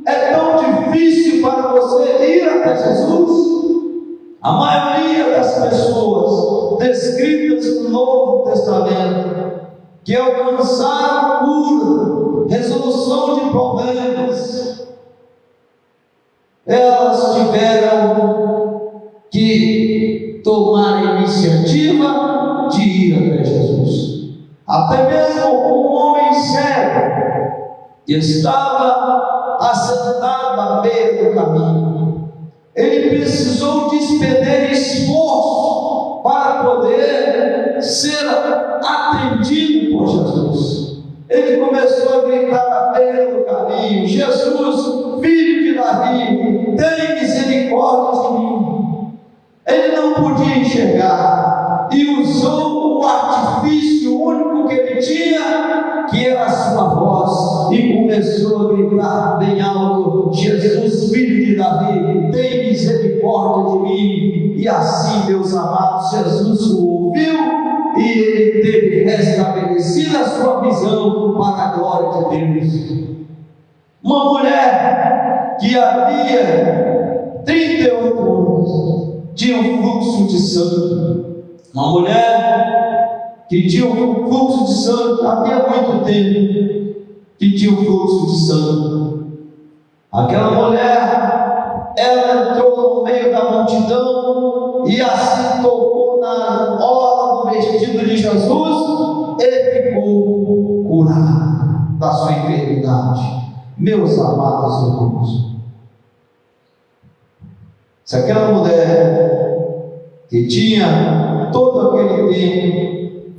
É tão difícil para você ir até Jesus? A maioria das pessoas descritas no Novo Testamento, que alcançaram cura, resolução de problemas, elas tiveram que tomar a iniciativa de ir até Jesus. Até mesmo um homem cego estava assentado à beira do caminho. Ele precisou despender esforço para poder ser atendido por Jesus. Ele começou a gritar à beira do caminho: Jesus, filho de Davi, tem misericórdia de mim. Ele não podia enxergar e usou o artifício único que ele tinha, que era a sua voz, e começou a gritar bem alto: Jesus, filho de Davi, tem misericórdia de mim. E assim, meus amados, Jesus o ouviu e ele teve restabelecida a sua visão para a glória de Deus. Uma mulher que havia 38 anos tinha um fluxo de sangue. Uma mulher que tinha um fluxo de sangue havia muito tempo, que tinha um fluxo de sangue. Aquela mulher, ela entrou no meio da multidão e assim tocou na orla do vestido de Jesus e ficou curada da sua enfermidade. Meus amados irmãos, se aquela mulher que tinha todo aquele tempo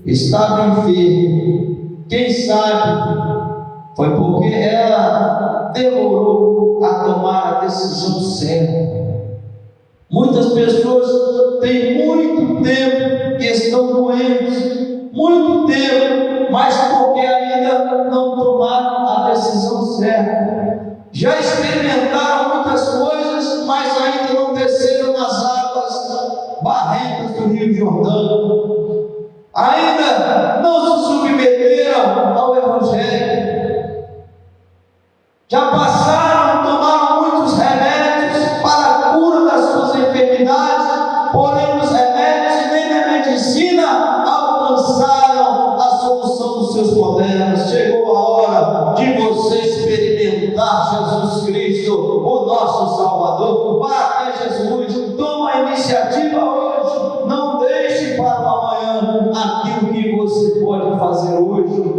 estava enferma, quem sabe foi porque ela demorou a tomar a decisão certa. Muitas pessoas têm muito tempo que estão doentes, muito tempo mas porque ainda não tomaram a decisão certa. Já experimentaram muitas coisas, mas ainda não desceram nas águas barrentas do Rio Jordão. Ainda não se submeteram ao Evangelho. Já passaram, tomaram muitos remédios para a cura das suas enfermidades, porém os remédios nem na medicina alcançaram a solução dos seus problemas. Chegou a hora de você experimentar Jesus Cristo, o nosso Salvador. Vá até Jesus, toma a iniciativa hoje, não deixe para o amanhã aquilo que você pode fazer hoje.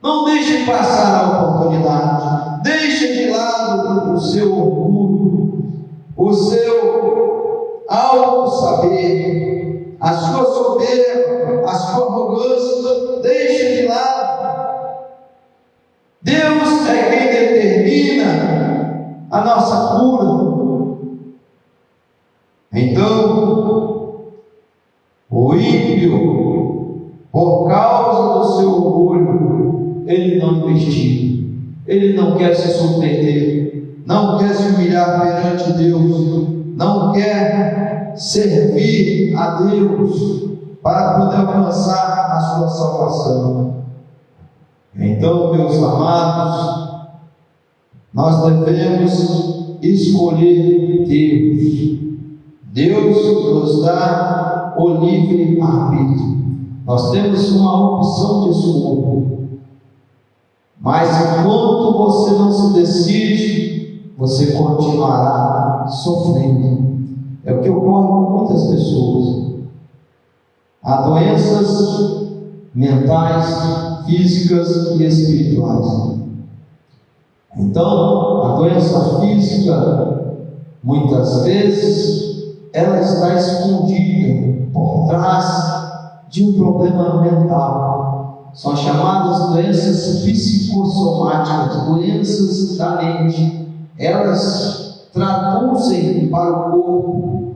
Não deixe passar a oportunidade. Deixe de lado o seu orgulho, o seu auto-saber, a sua soberba, a sua arrogância. Deixe de lado. Deus é quem determina a nossa cura. Então, o ímpio, por causa do seu orgulho, ele não investiu, ele não quer se submeter, não quer se humilhar perante Deus, não quer servir a Deus para poder alcançar a sua salvação. Então, meus amados, nós devemos escolher Deus. Deus nos dá o livre arbítrio. Nós temos uma opção de escolha. Mas enquanto você não se decide, você continuará sofrendo. É o que ocorre com muitas pessoas. Há doenças mentais, físicas e espirituais. Então, a doença física, muitas vezes, ela está escondida por trás de um problema mental. São chamadas doenças psicossomáticas, doenças da mente. Elas traduzem para o corpo.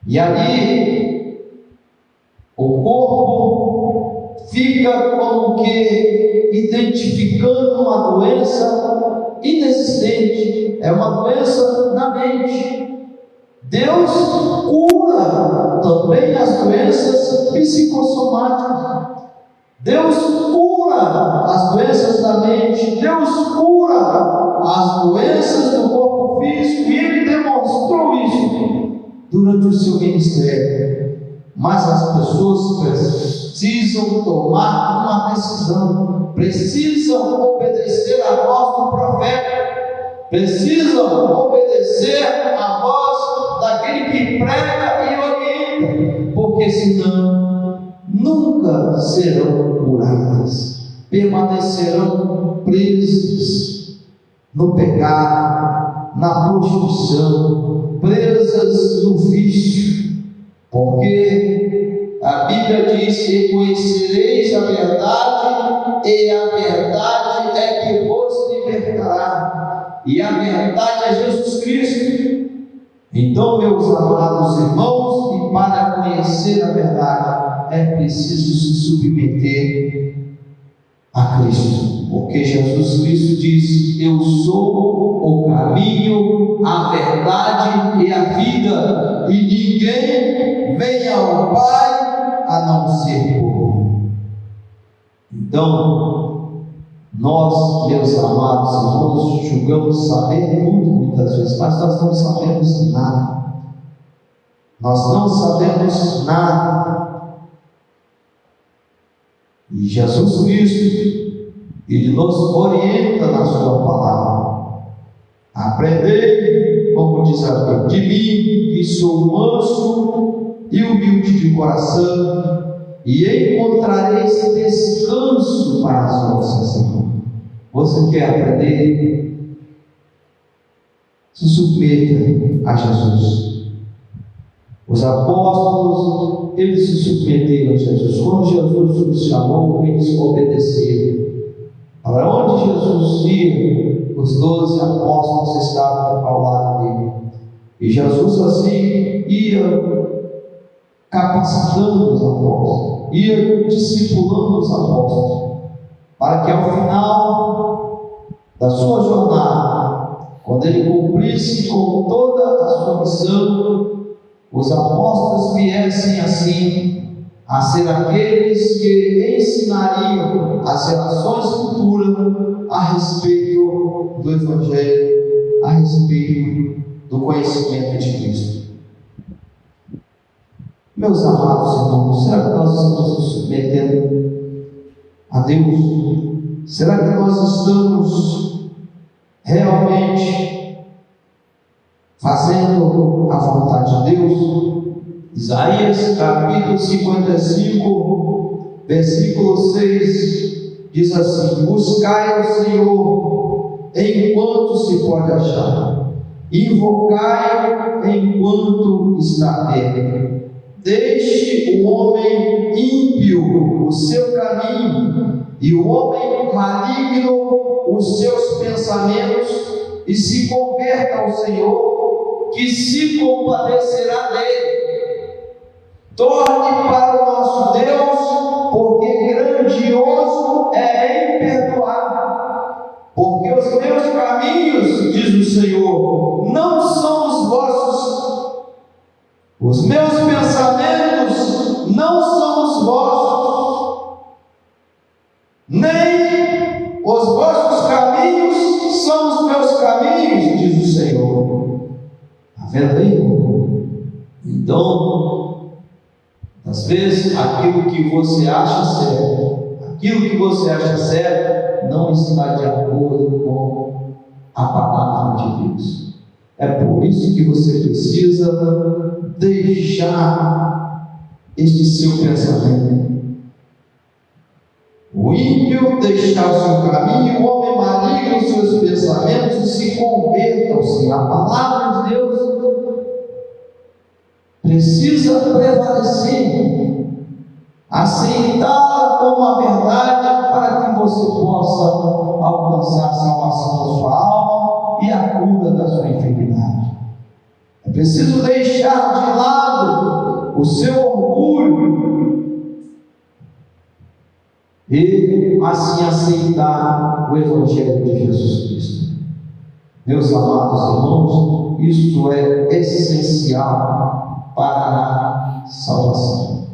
E ali, o corpo fica como que identificando uma doença inexistente. É uma doença na mente. Deus cura também as doenças psicossomáticas. Deus cura as doenças da mente. Deus cura as doenças do corpo físico. E Ele demonstrou isso durante o seu ministério. Mas as pessoas precisam tomar uma decisão, precisam obedecer à voz do profeta, precisam obedecer à voz daquele que prega e orienta, porque senão nunca serão curadas, permanecerão presas no pecado, na prostituição, presas no vício. Porque a Bíblia diz que conhecereis a verdade, e a verdade é que vos libertará, e a verdade é Jesus Cristo. Então, meus amados irmãos, e para conhecer a verdade é preciso se submeter a Cristo, porque Jesus Cristo diz: eu sou o caminho, a verdade e a vida, e ninguém vem ao Pai a não ser por mim. Então, nós, meus amados irmãos, julgamos saber muito, muitas vezes, mas nós não sabemos nada. Nós não sabemos nada. E Jesus Cristo, Ele nos orienta na sua palavra. Aprendei, como diz a Bíblia, de mim, que sou manso e humilde de coração, e encontrareis descanso para as vossas almas. Você quer aprender? Se submeta a Jesus. Os apóstolos, eles se submeteram a Jesus. Quando Jesus os chamou, eles obedeceram. Para onde Jesus ia, os 12 apóstolos estavam ao lado dele. E Jesus assim ia capacitando os apóstolos. ia discipulando os apóstolos, para que ao final da sua jornada, quando ele cumprisse com toda a sua missão, os apóstolos viessem assim a ser aqueles que ensinariam as gerações futuras a respeito do Evangelho, a respeito do conhecimento de Cristo. Meus amados irmãos, será que nós estamos nos submetendo a Deus? Será que nós estamos realmente fazendo a vontade de Deus? Isaías capítulo 55, versículo 6 diz assim: buscai o Senhor enquanto se pode achar, invocai enquanto está perto. Deixe o homem ímpio o seu caminho e o homem maligno os seus pensamentos, e se converta ao Senhor, que se compadecerá dele. Torne para o nosso Deus, porque grandioso é em perdoar. Porque os meus caminhos, diz o Senhor, não são os vossos. Os meus pensamentos não são os vossos, nem os vossos caminhos são os meus caminhos, diz o Senhor. Está vendo aí? Então, às vezes, aquilo que você acha certo, não está de acordo com a palavra de Deus. É por isso que você precisa deixar este seu pensamento. O ímpio deixar o seu caminho, o homem maligno os seus pensamentos, e se convertam-se. A palavra de Deus precisa prevalecer, aceitá-la como a verdade, para que você possa alcançar a salvação da sua alma e a cura da sua enfermidade. É preciso deixar de lado o seu orgulho e assim aceitar o Evangelho de Jesus Cristo. Meus amados irmãos, isto é essencial para a salvação.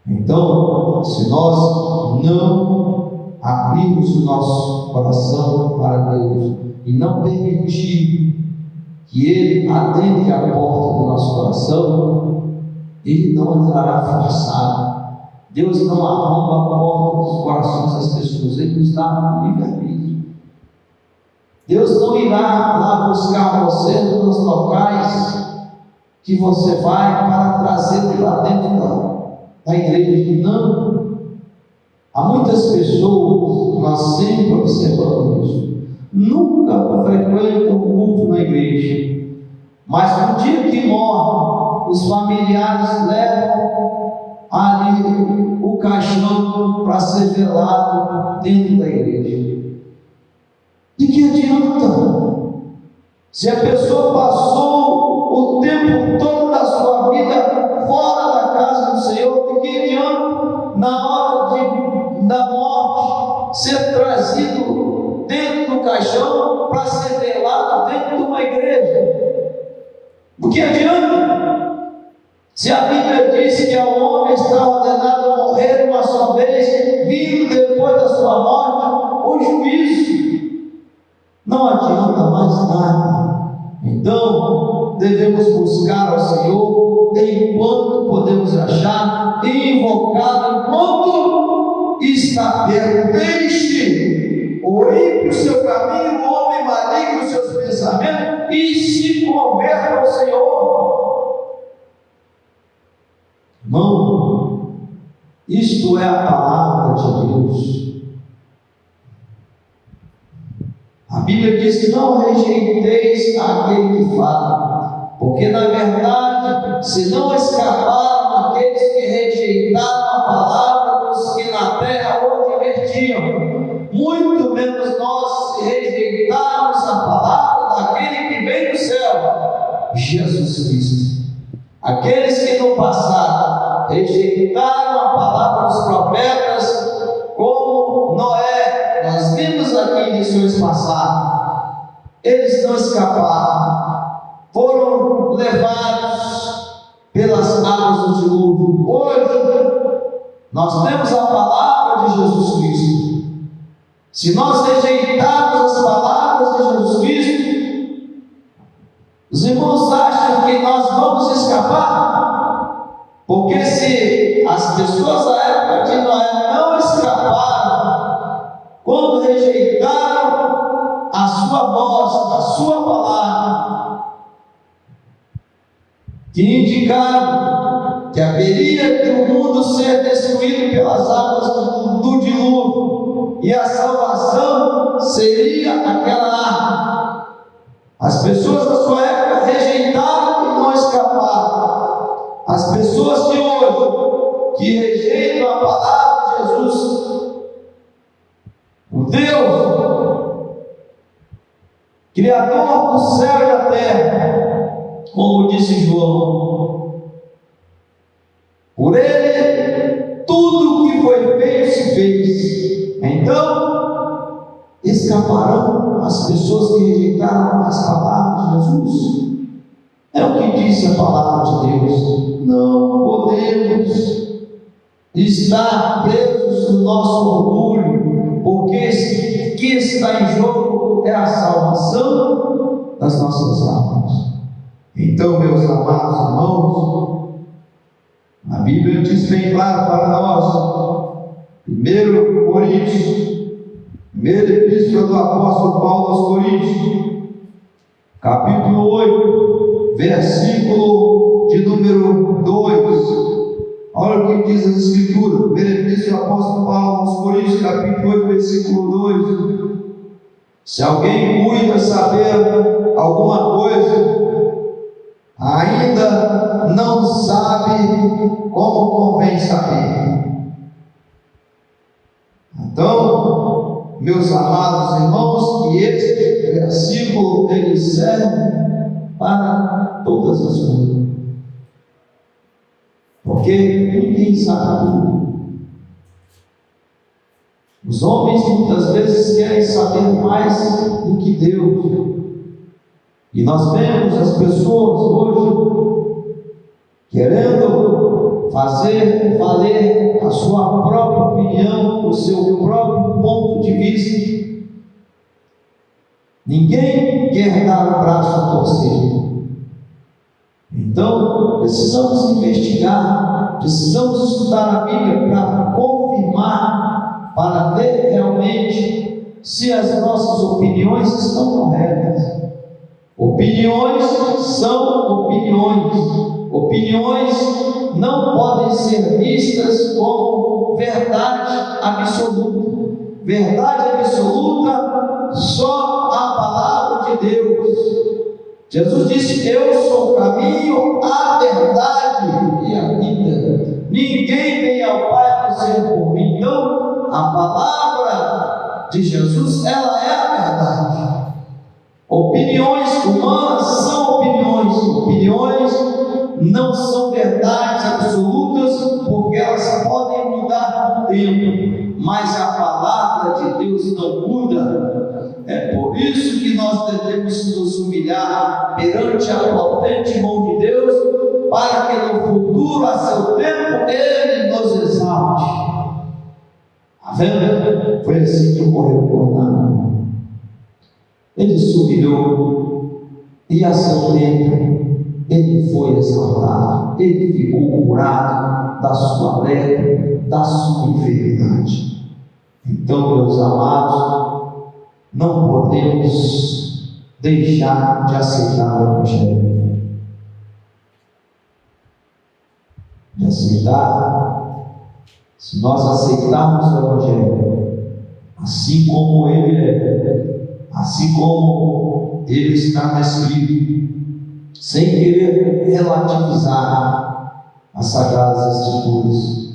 Então, se nós não abrirmos o nosso coração para Deus e não permitir que Ele adentre a porta do nosso coração, Ele não entrará forçado. Deus não arromba a porta dos corações das pessoas, Ele nos dá livre-arbítrio. Deus não irá lá buscar você nos locais que você vai para trazer lá dentro da igreja. Não. Há muitas pessoas, nós sempre observamos isso, nunca frequentam o culto na igreja, mas no dia que morre, os familiares levam ali o caixão para ser velado dentro da igreja. De que adianta? Se a pessoa passou o tempo todo da sua vida fora da casa do Senhor, de que adianta na hora da morte ser trazido dentro do caixão para ser velado dentro de uma igreja? Do que adianta? Se a Bíblia diz que ao homem está ordenado a morrer uma só vez, vindo depois da sua morte o juízo, não adianta mais nada. Então, devemos buscar ao Senhor enquanto podemos achar, e invocá-lo enquanto está perto. Deixe o ímpio o seu caminho, o homem maligno os seus pensamentos, e se converta ao Senhor. Irmão, isto é a palavra de Deus. A Bíblia diz que não rejeiteis aquele que fala, porque na verdade, se não escaparam aqueles que rejeitaram a palavra dos que na terra o divertiam, muito menos nós, se rejeitarmos a palavra daquele que vem do céu, Jesus Cristo. Aqueles que no passado rejeitaram a palavra dos profetas, como Noé. Nós vimos aqui em lições passadas. Eles não escaparam, foram levados pelas águas do dilúvio. Hoje, nós temos a palavra de Jesus Cristo. Se nós rejeitarmos as palavras de Jesus Cristo, os irmãos acham que nós vamos escapar? Porque se as pessoas da época de Noé não escaparam, quando rejeitaram a sua voz, a sua palavra, que indicaram que haveria de o mundo ser destruído pelas águas do dilúvio, e a salvação seria aquela arca. As pessoas da sua época rejeitaram e não escaparam. As pessoas de hoje, que rejeitam a palavra de Jesus, o Deus, Criador do céu e da terra, como disse João, por Ele tudo que foi feito se fez. Então escaparão as pessoas que rejeitaram as palavras de Jesus. É o que diz a palavra de Deus. Não podemos estar presos no nosso orgulho, porque o que está em jogo é a salvação das nossas almas. Então, meus amados irmãos, a Bíblia diz bem claro para nós, 1 Coríntios, primeira epístola do apóstolo Paulo aos Coríntios, capítulo 8, versículo de número 2. Olha o que diz as Escrituras, primeira epístola do apóstolo Paulo aos Coríntios, capítulo 8, versículo 2. Se alguém cuida saber alguma coisa, ainda não sabe como convém saber. Então, meus amados irmãos, que este versículo ele serve para todas as coisas, porque ninguém sabe tudo. Os homens muitas vezes querem saber mais do que Deus. E nós vemos as pessoas hoje querendo fazer valer a sua própria opinião, o seu próprio ponto de vista. Ninguém quer dar o braço a torcer. Então, precisamos investigar, precisamos estudar a Bíblia para confirmar, para ver realmente se as nossas opiniões estão corretas. Opiniões são opiniões. Opiniões não podem ser vistas como verdade absoluta. Verdade absoluta, só a palavra de Deus. Jesus disse: eu sou o caminho, a verdade e a vida. Ninguém vem ao Pai por ser por mim. Então, a palavra de Jesus, ela é a verdade. Opiniões humanas são opiniões. Opiniões não são verdades absolutas, porque elas podem mudar com o tempo, mas a palavra de Deus não muda. É por isso que nós devemos nos humilhar perante a potente mão de Deus, para que no futuro, a seu tempo, Ele nos exalte. Está vendo? Foi assim que ocorreu com Ana. Ele se humilhou e a seu tempo ele foi exaltado, ele ficou curado da sua lepra, da sua enfermidade. Então, meus amados, não podemos deixar de aceitar o Evangelho. De aceitar, se nós aceitarmos o Evangelho, assim como ele é, assim como ele está escrito, sem querer relativizar as Sagradas Escrituras,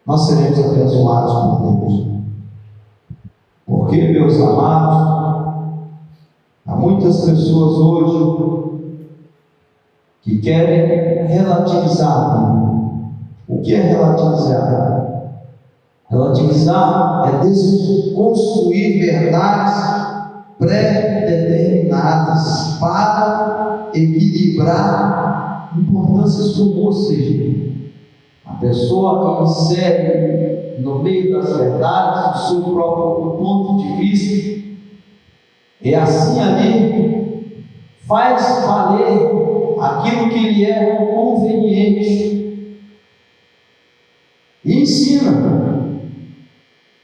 nós seremos abençoados por Deus. Porque, meus amados, há muitas pessoas hoje que querem relativizar que é relativizar? Relativizar é desconstruir verdades pré-determinadas para equilibrar importâncias comuns. Ou seja, a pessoa que insere no meio das verdades o seu próprio ponto de vista, e assim ali faz valer aquilo que lhe é conveniente e ensina.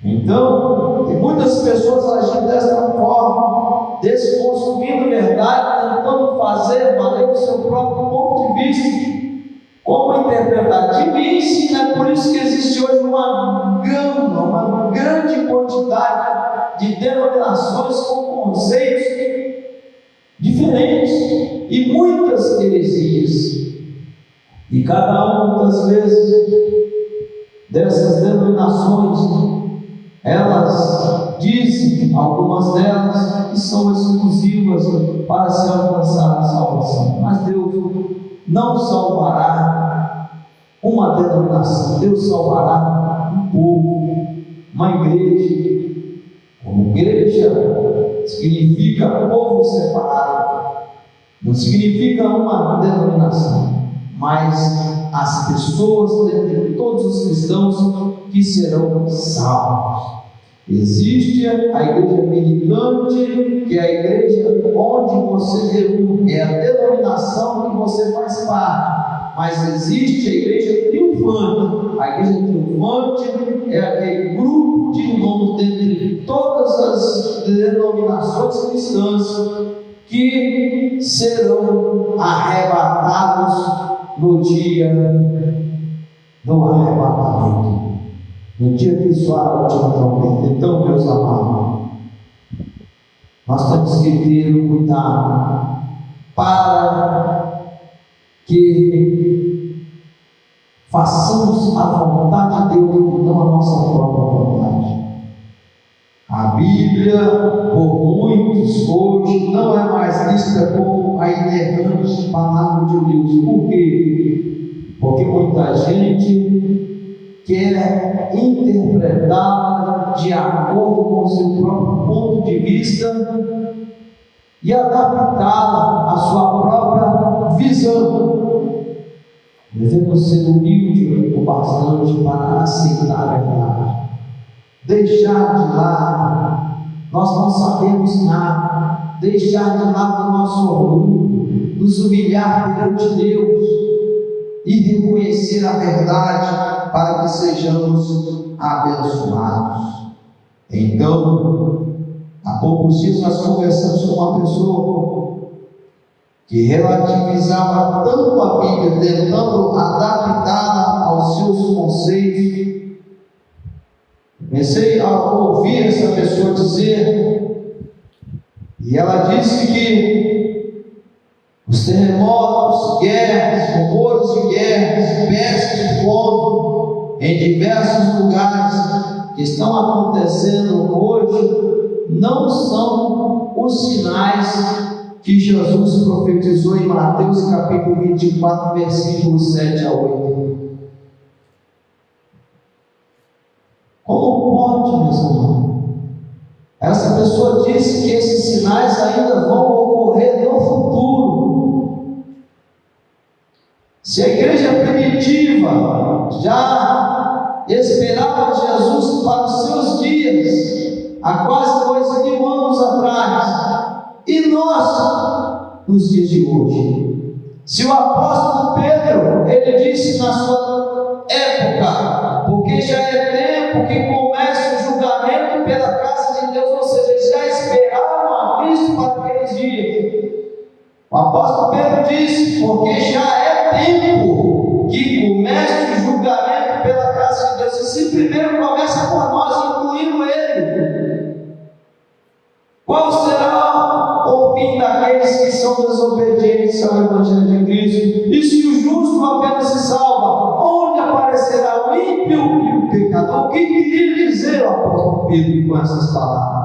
Então, tem muitas pessoas agindo desta forma, desconstruindo verdade, tentando fazer valer o seu próprio ponto de vista, como interpretativo e ensina. É por isso que existe hoje uma grande quantidade de denominações com conceitos diferentes e muitas heresias. E cada uma das vezes dessas denominações, elas dizem, algumas delas, que são exclusivas para se alcançar a salvação. Mas Deus não salvará uma denominação, Deus salvará um povo, uma igreja. Como igreja significa povo separado, não significa uma denominação, mas as pessoas, dentre todos os cristãos, que serão salvos. Existe a igreja militante, que é a igreja onde você reúne, é a denominação que você faz parte. Mas existe a igreja triunfante. A igreja triunfante é aquele grupo de irmãos dentre todas as denominações cristãs que serão arrebatados no dia do arrebatamento, no dia que soar a última trombeta. Então, meus amados, nós temos que ter um cuidado para que façamos a vontade de Deus e não a nossa própria vontade. A Bíblia, por muitos hoje, não é mais vista como a inerrante palavra de Deus. Por quê? Porque muita gente quer interpretá-la de acordo com o seu próprio ponto de vista e adaptá-la à sua própria visão. Devemos ser humildes o bastante para aceitar a verdade, deixar de lado, nós não sabemos nada, deixar de lado o nosso orgulho, nos humilhar perante Deus e reconhecer a verdade para que sejamos abençoados. Então, há poucos dias nós conversamos com uma pessoa que relativizava tanto a Bíblia, tentando adaptá-la aos seus conceitos. Comecei a ouvir essa pessoa dizer, e ela disse que os terremotos, guerras, rumores de guerras, pestes, fome em diversos lugares que estão acontecendo hoje não são os sinais que Jesus profetizou em Mateus capítulo 24, versículos 7 a 8. Como pode, meus irmãos? Essa pessoa disse que esses sinais ainda vão ocorrer no futuro. Se a igreja primitiva já esperava Jesus para os seus dias, há quase 2000 anos atrás, e nós, nos dias de hoje, se o apóstolo Pedro, ele disse na sua época, porque já é tempo que começa o julgamento pela casa de Deus, ou seja, eles já esperavam a Cristo para aqueles dias. O apóstolo Pedro disse, porque já é tempo que comece o julgamento pela casa de Deus, e se primeiro começa por nós, incluindo ele, qual será o fim daqueles que são desobedientes ao Evangelho de Cristo? E se o justo apenas se salva, onde aparecerá o ímpio e o pecador? O que queria dizer o apóstolo Pedro com essas palavras?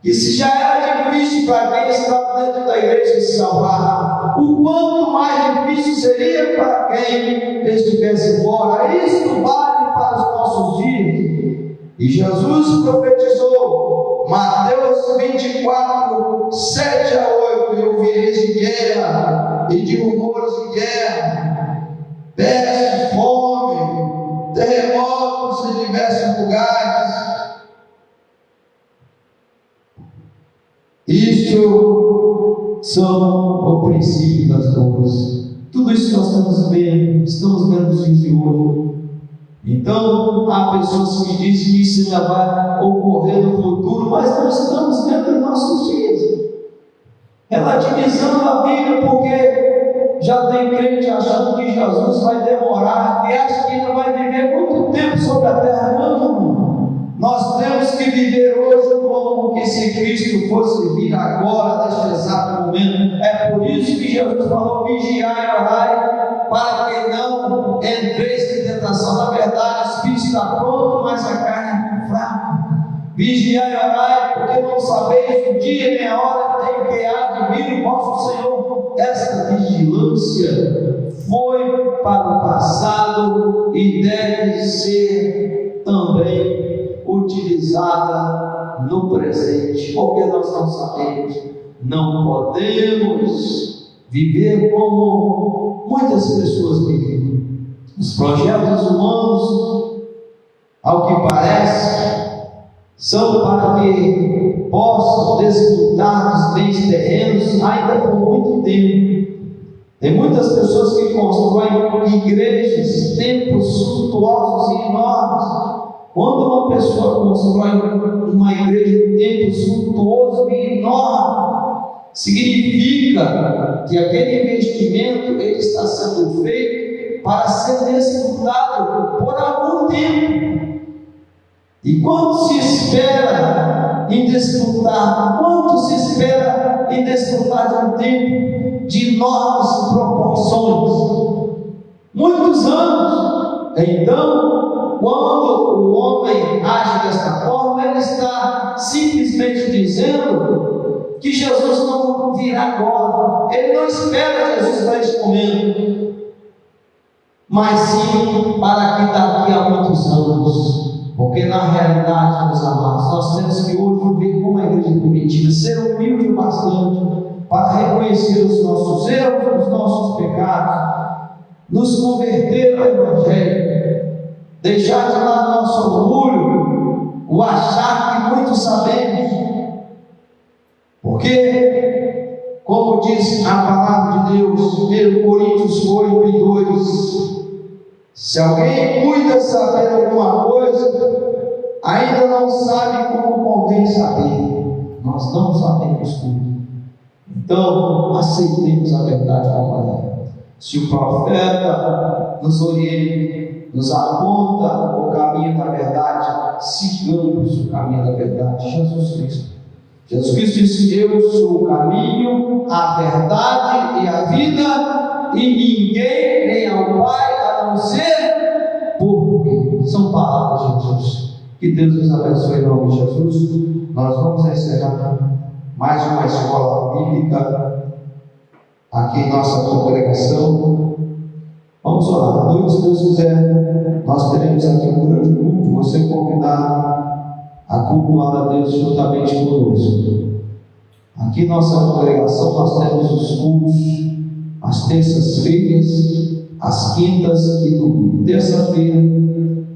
que se já era difícil para quem estava dentro da igreja se salvar, o quanto mais difícil seria para quem estivesse fora. Isto vale para os nossos dias. E Jesus profetizou, Mateus 24, 7 a 8, e ouvireis de guerra e de rumores de guerra, peste, fome, terremotos em diversos lugares. Isto são o princípio das dores. Tudo isso nós estamos vendo nos dias de hoje. Então, há pessoas que dizem que isso ainda vai ocorrer no futuro, mas nós estamos vendo nos nossos dias, relativizando a Bíblia, porque já tem crente achando que Jesus vai demorar, e acha que ainda vai viver muito tempo sobre a terra. Não. Nós temos que viver hoje como que se Cristo fosse vir agora, neste exato momento. É por isso que Jesus falou: vigiai e orai, para que não entreis em tentação. Na verdade, o Espírito está pronto, mas a carne é fraca. Vigiai e orai, porque não sabeis o dia nem a hora em que há de vir o vosso Senhor. Esta vigilância foi para o passado e deve ser também utilizada no presente, porque nós não sabemos, não podemos viver como muitas pessoas vivem. Os projetos humanos, ao que parece, são para que possam desfrutar dos bens terrenos ainda por muito tempo. Tem muitas pessoas que constroem igrejas, templos suntuosos e enormes. Quando uma pessoa constrói uma igreja, um templo suntuoso e enorme, significa que aquele investimento ele está sendo feito para ser desfrutado por algum tempo. E quanto se espera em desfrutar? Quanto se espera em desfrutar de um tempo de enormes proporções? Muitos anos. Então, quando o homem age desta forma, ele está simplesmente dizendo que Jesus não virá agora. Ele não espera Jesus para este momento, mas sim para que daqui a muitos anos. Porque na realidade, meus amados, nós temos que hoje viver como a igreja primitiva, ser humilde bastante para reconhecer os nossos erros, os nossos pecados, nos converter ao Evangelho, deixar de lado nosso orgulho, o achar que muito sabemos, porque, como diz a palavra de Deus, 1 Coríntios 8:2, se alguém cuida saber alguma coisa, ainda não sabe como convém saber. Nós não sabemos tudo. Então, aceitemos a verdade como ela é. Se o profeta nos orienta, nos aponta o caminho da verdade, sigamos o caminho da verdade. Jesus Cristo. Jesus Cristo disse: eu sou o caminho, a verdade e a vida, e ninguém vem ao Pai a não ser por mim. São palavras de Jesus. Que Deus nos abençoe em nome de Jesus. Nós vamos encerrar mais uma escola bíblica aqui em nossa congregação. Vamos orar. Dois, se Deus quiser, nós teremos aqui um grande culto. Você convidado a cultuar a Deus juntamente conosco. Aqui em nossa congregação nós temos os cultos às terças-feiras, às quintas e domingo. Terça-feira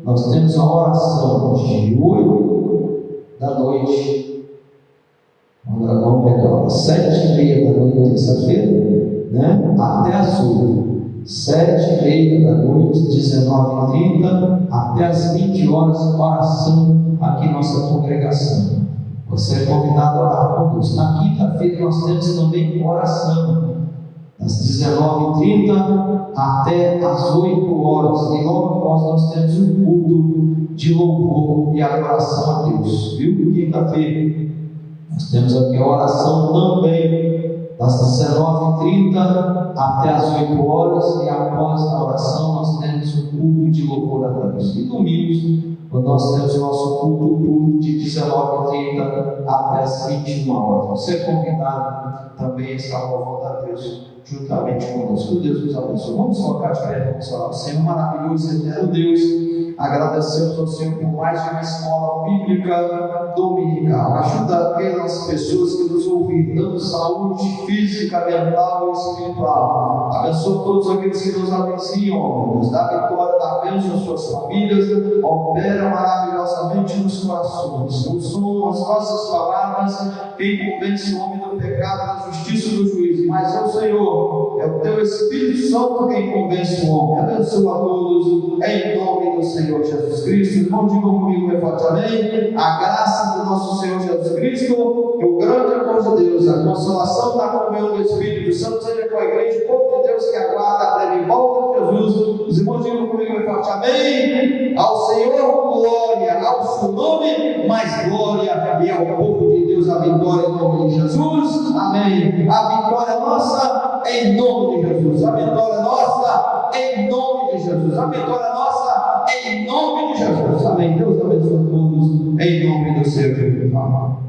nós temos a oração de 8 da noite, vamos pegar 7:30 da noite, terça-feira, né? Até as 8. 7:30 da noite, 19h30, até as 20 horas, oração aqui em nossa congregação. Você é convidado a orar conosco. Na quinta-feira nós temos também oração, das 19h30 até as 8 horas, e logo após nós temos um culto de louvor e adoração a Deus, viu? Quinta-feira nós temos aqui a oração também, das 19h30 até as 8 horas, e após a oração nós temos um culto de louvor a Deus. E domingos Nós temos o nosso culto público de 19h30 até as 21 horas. Você é convidado também a estar louvando a Deus juntamente conosco. Que Deus nos abençoe. Vamos colocar de pé, vamos falar. Senhor maravilhoso, eterno Deus, agradecemos ao Senhor por mais uma escola bíblica dominical. Ajuda aquelas pessoas que nos ouviram, dando saúde física, mental e espiritual. Abençoa todos aqueles que nos abençoam, Deus. Dá vitória, dá bênção às suas famílias, opera maravilhosamente nos corações. Não são as nossas palavras quem convence o homem do pecado, da justiça e do juízo, mas é o Senhor, é o teu Espírito Santo quem convence o homem. Abençoa a todos, em nome do Senhor Jesus Cristo. Irmão, digam comigo, meu forte amém. A graça do nosso Senhor Jesus Cristo, o grande amor de Deus, a consolação da comunhão do Espírito Santo seja com a igreja, o povo de Deus que aguarda a breve volta de Jesus. Os irmãos, digam comigo, meu forte amém. Ao Senhor glória, ao seu nome mais glória, e ao povo de Deus a vitória em nome de Jesus. Amém. A vitória nossa em nome de Jesus. A vitória nossa em nome de Jesus. A vitória nossa em nome de Jesus. Amém. Deus abençoe a todos em nome do Senhor. Amém.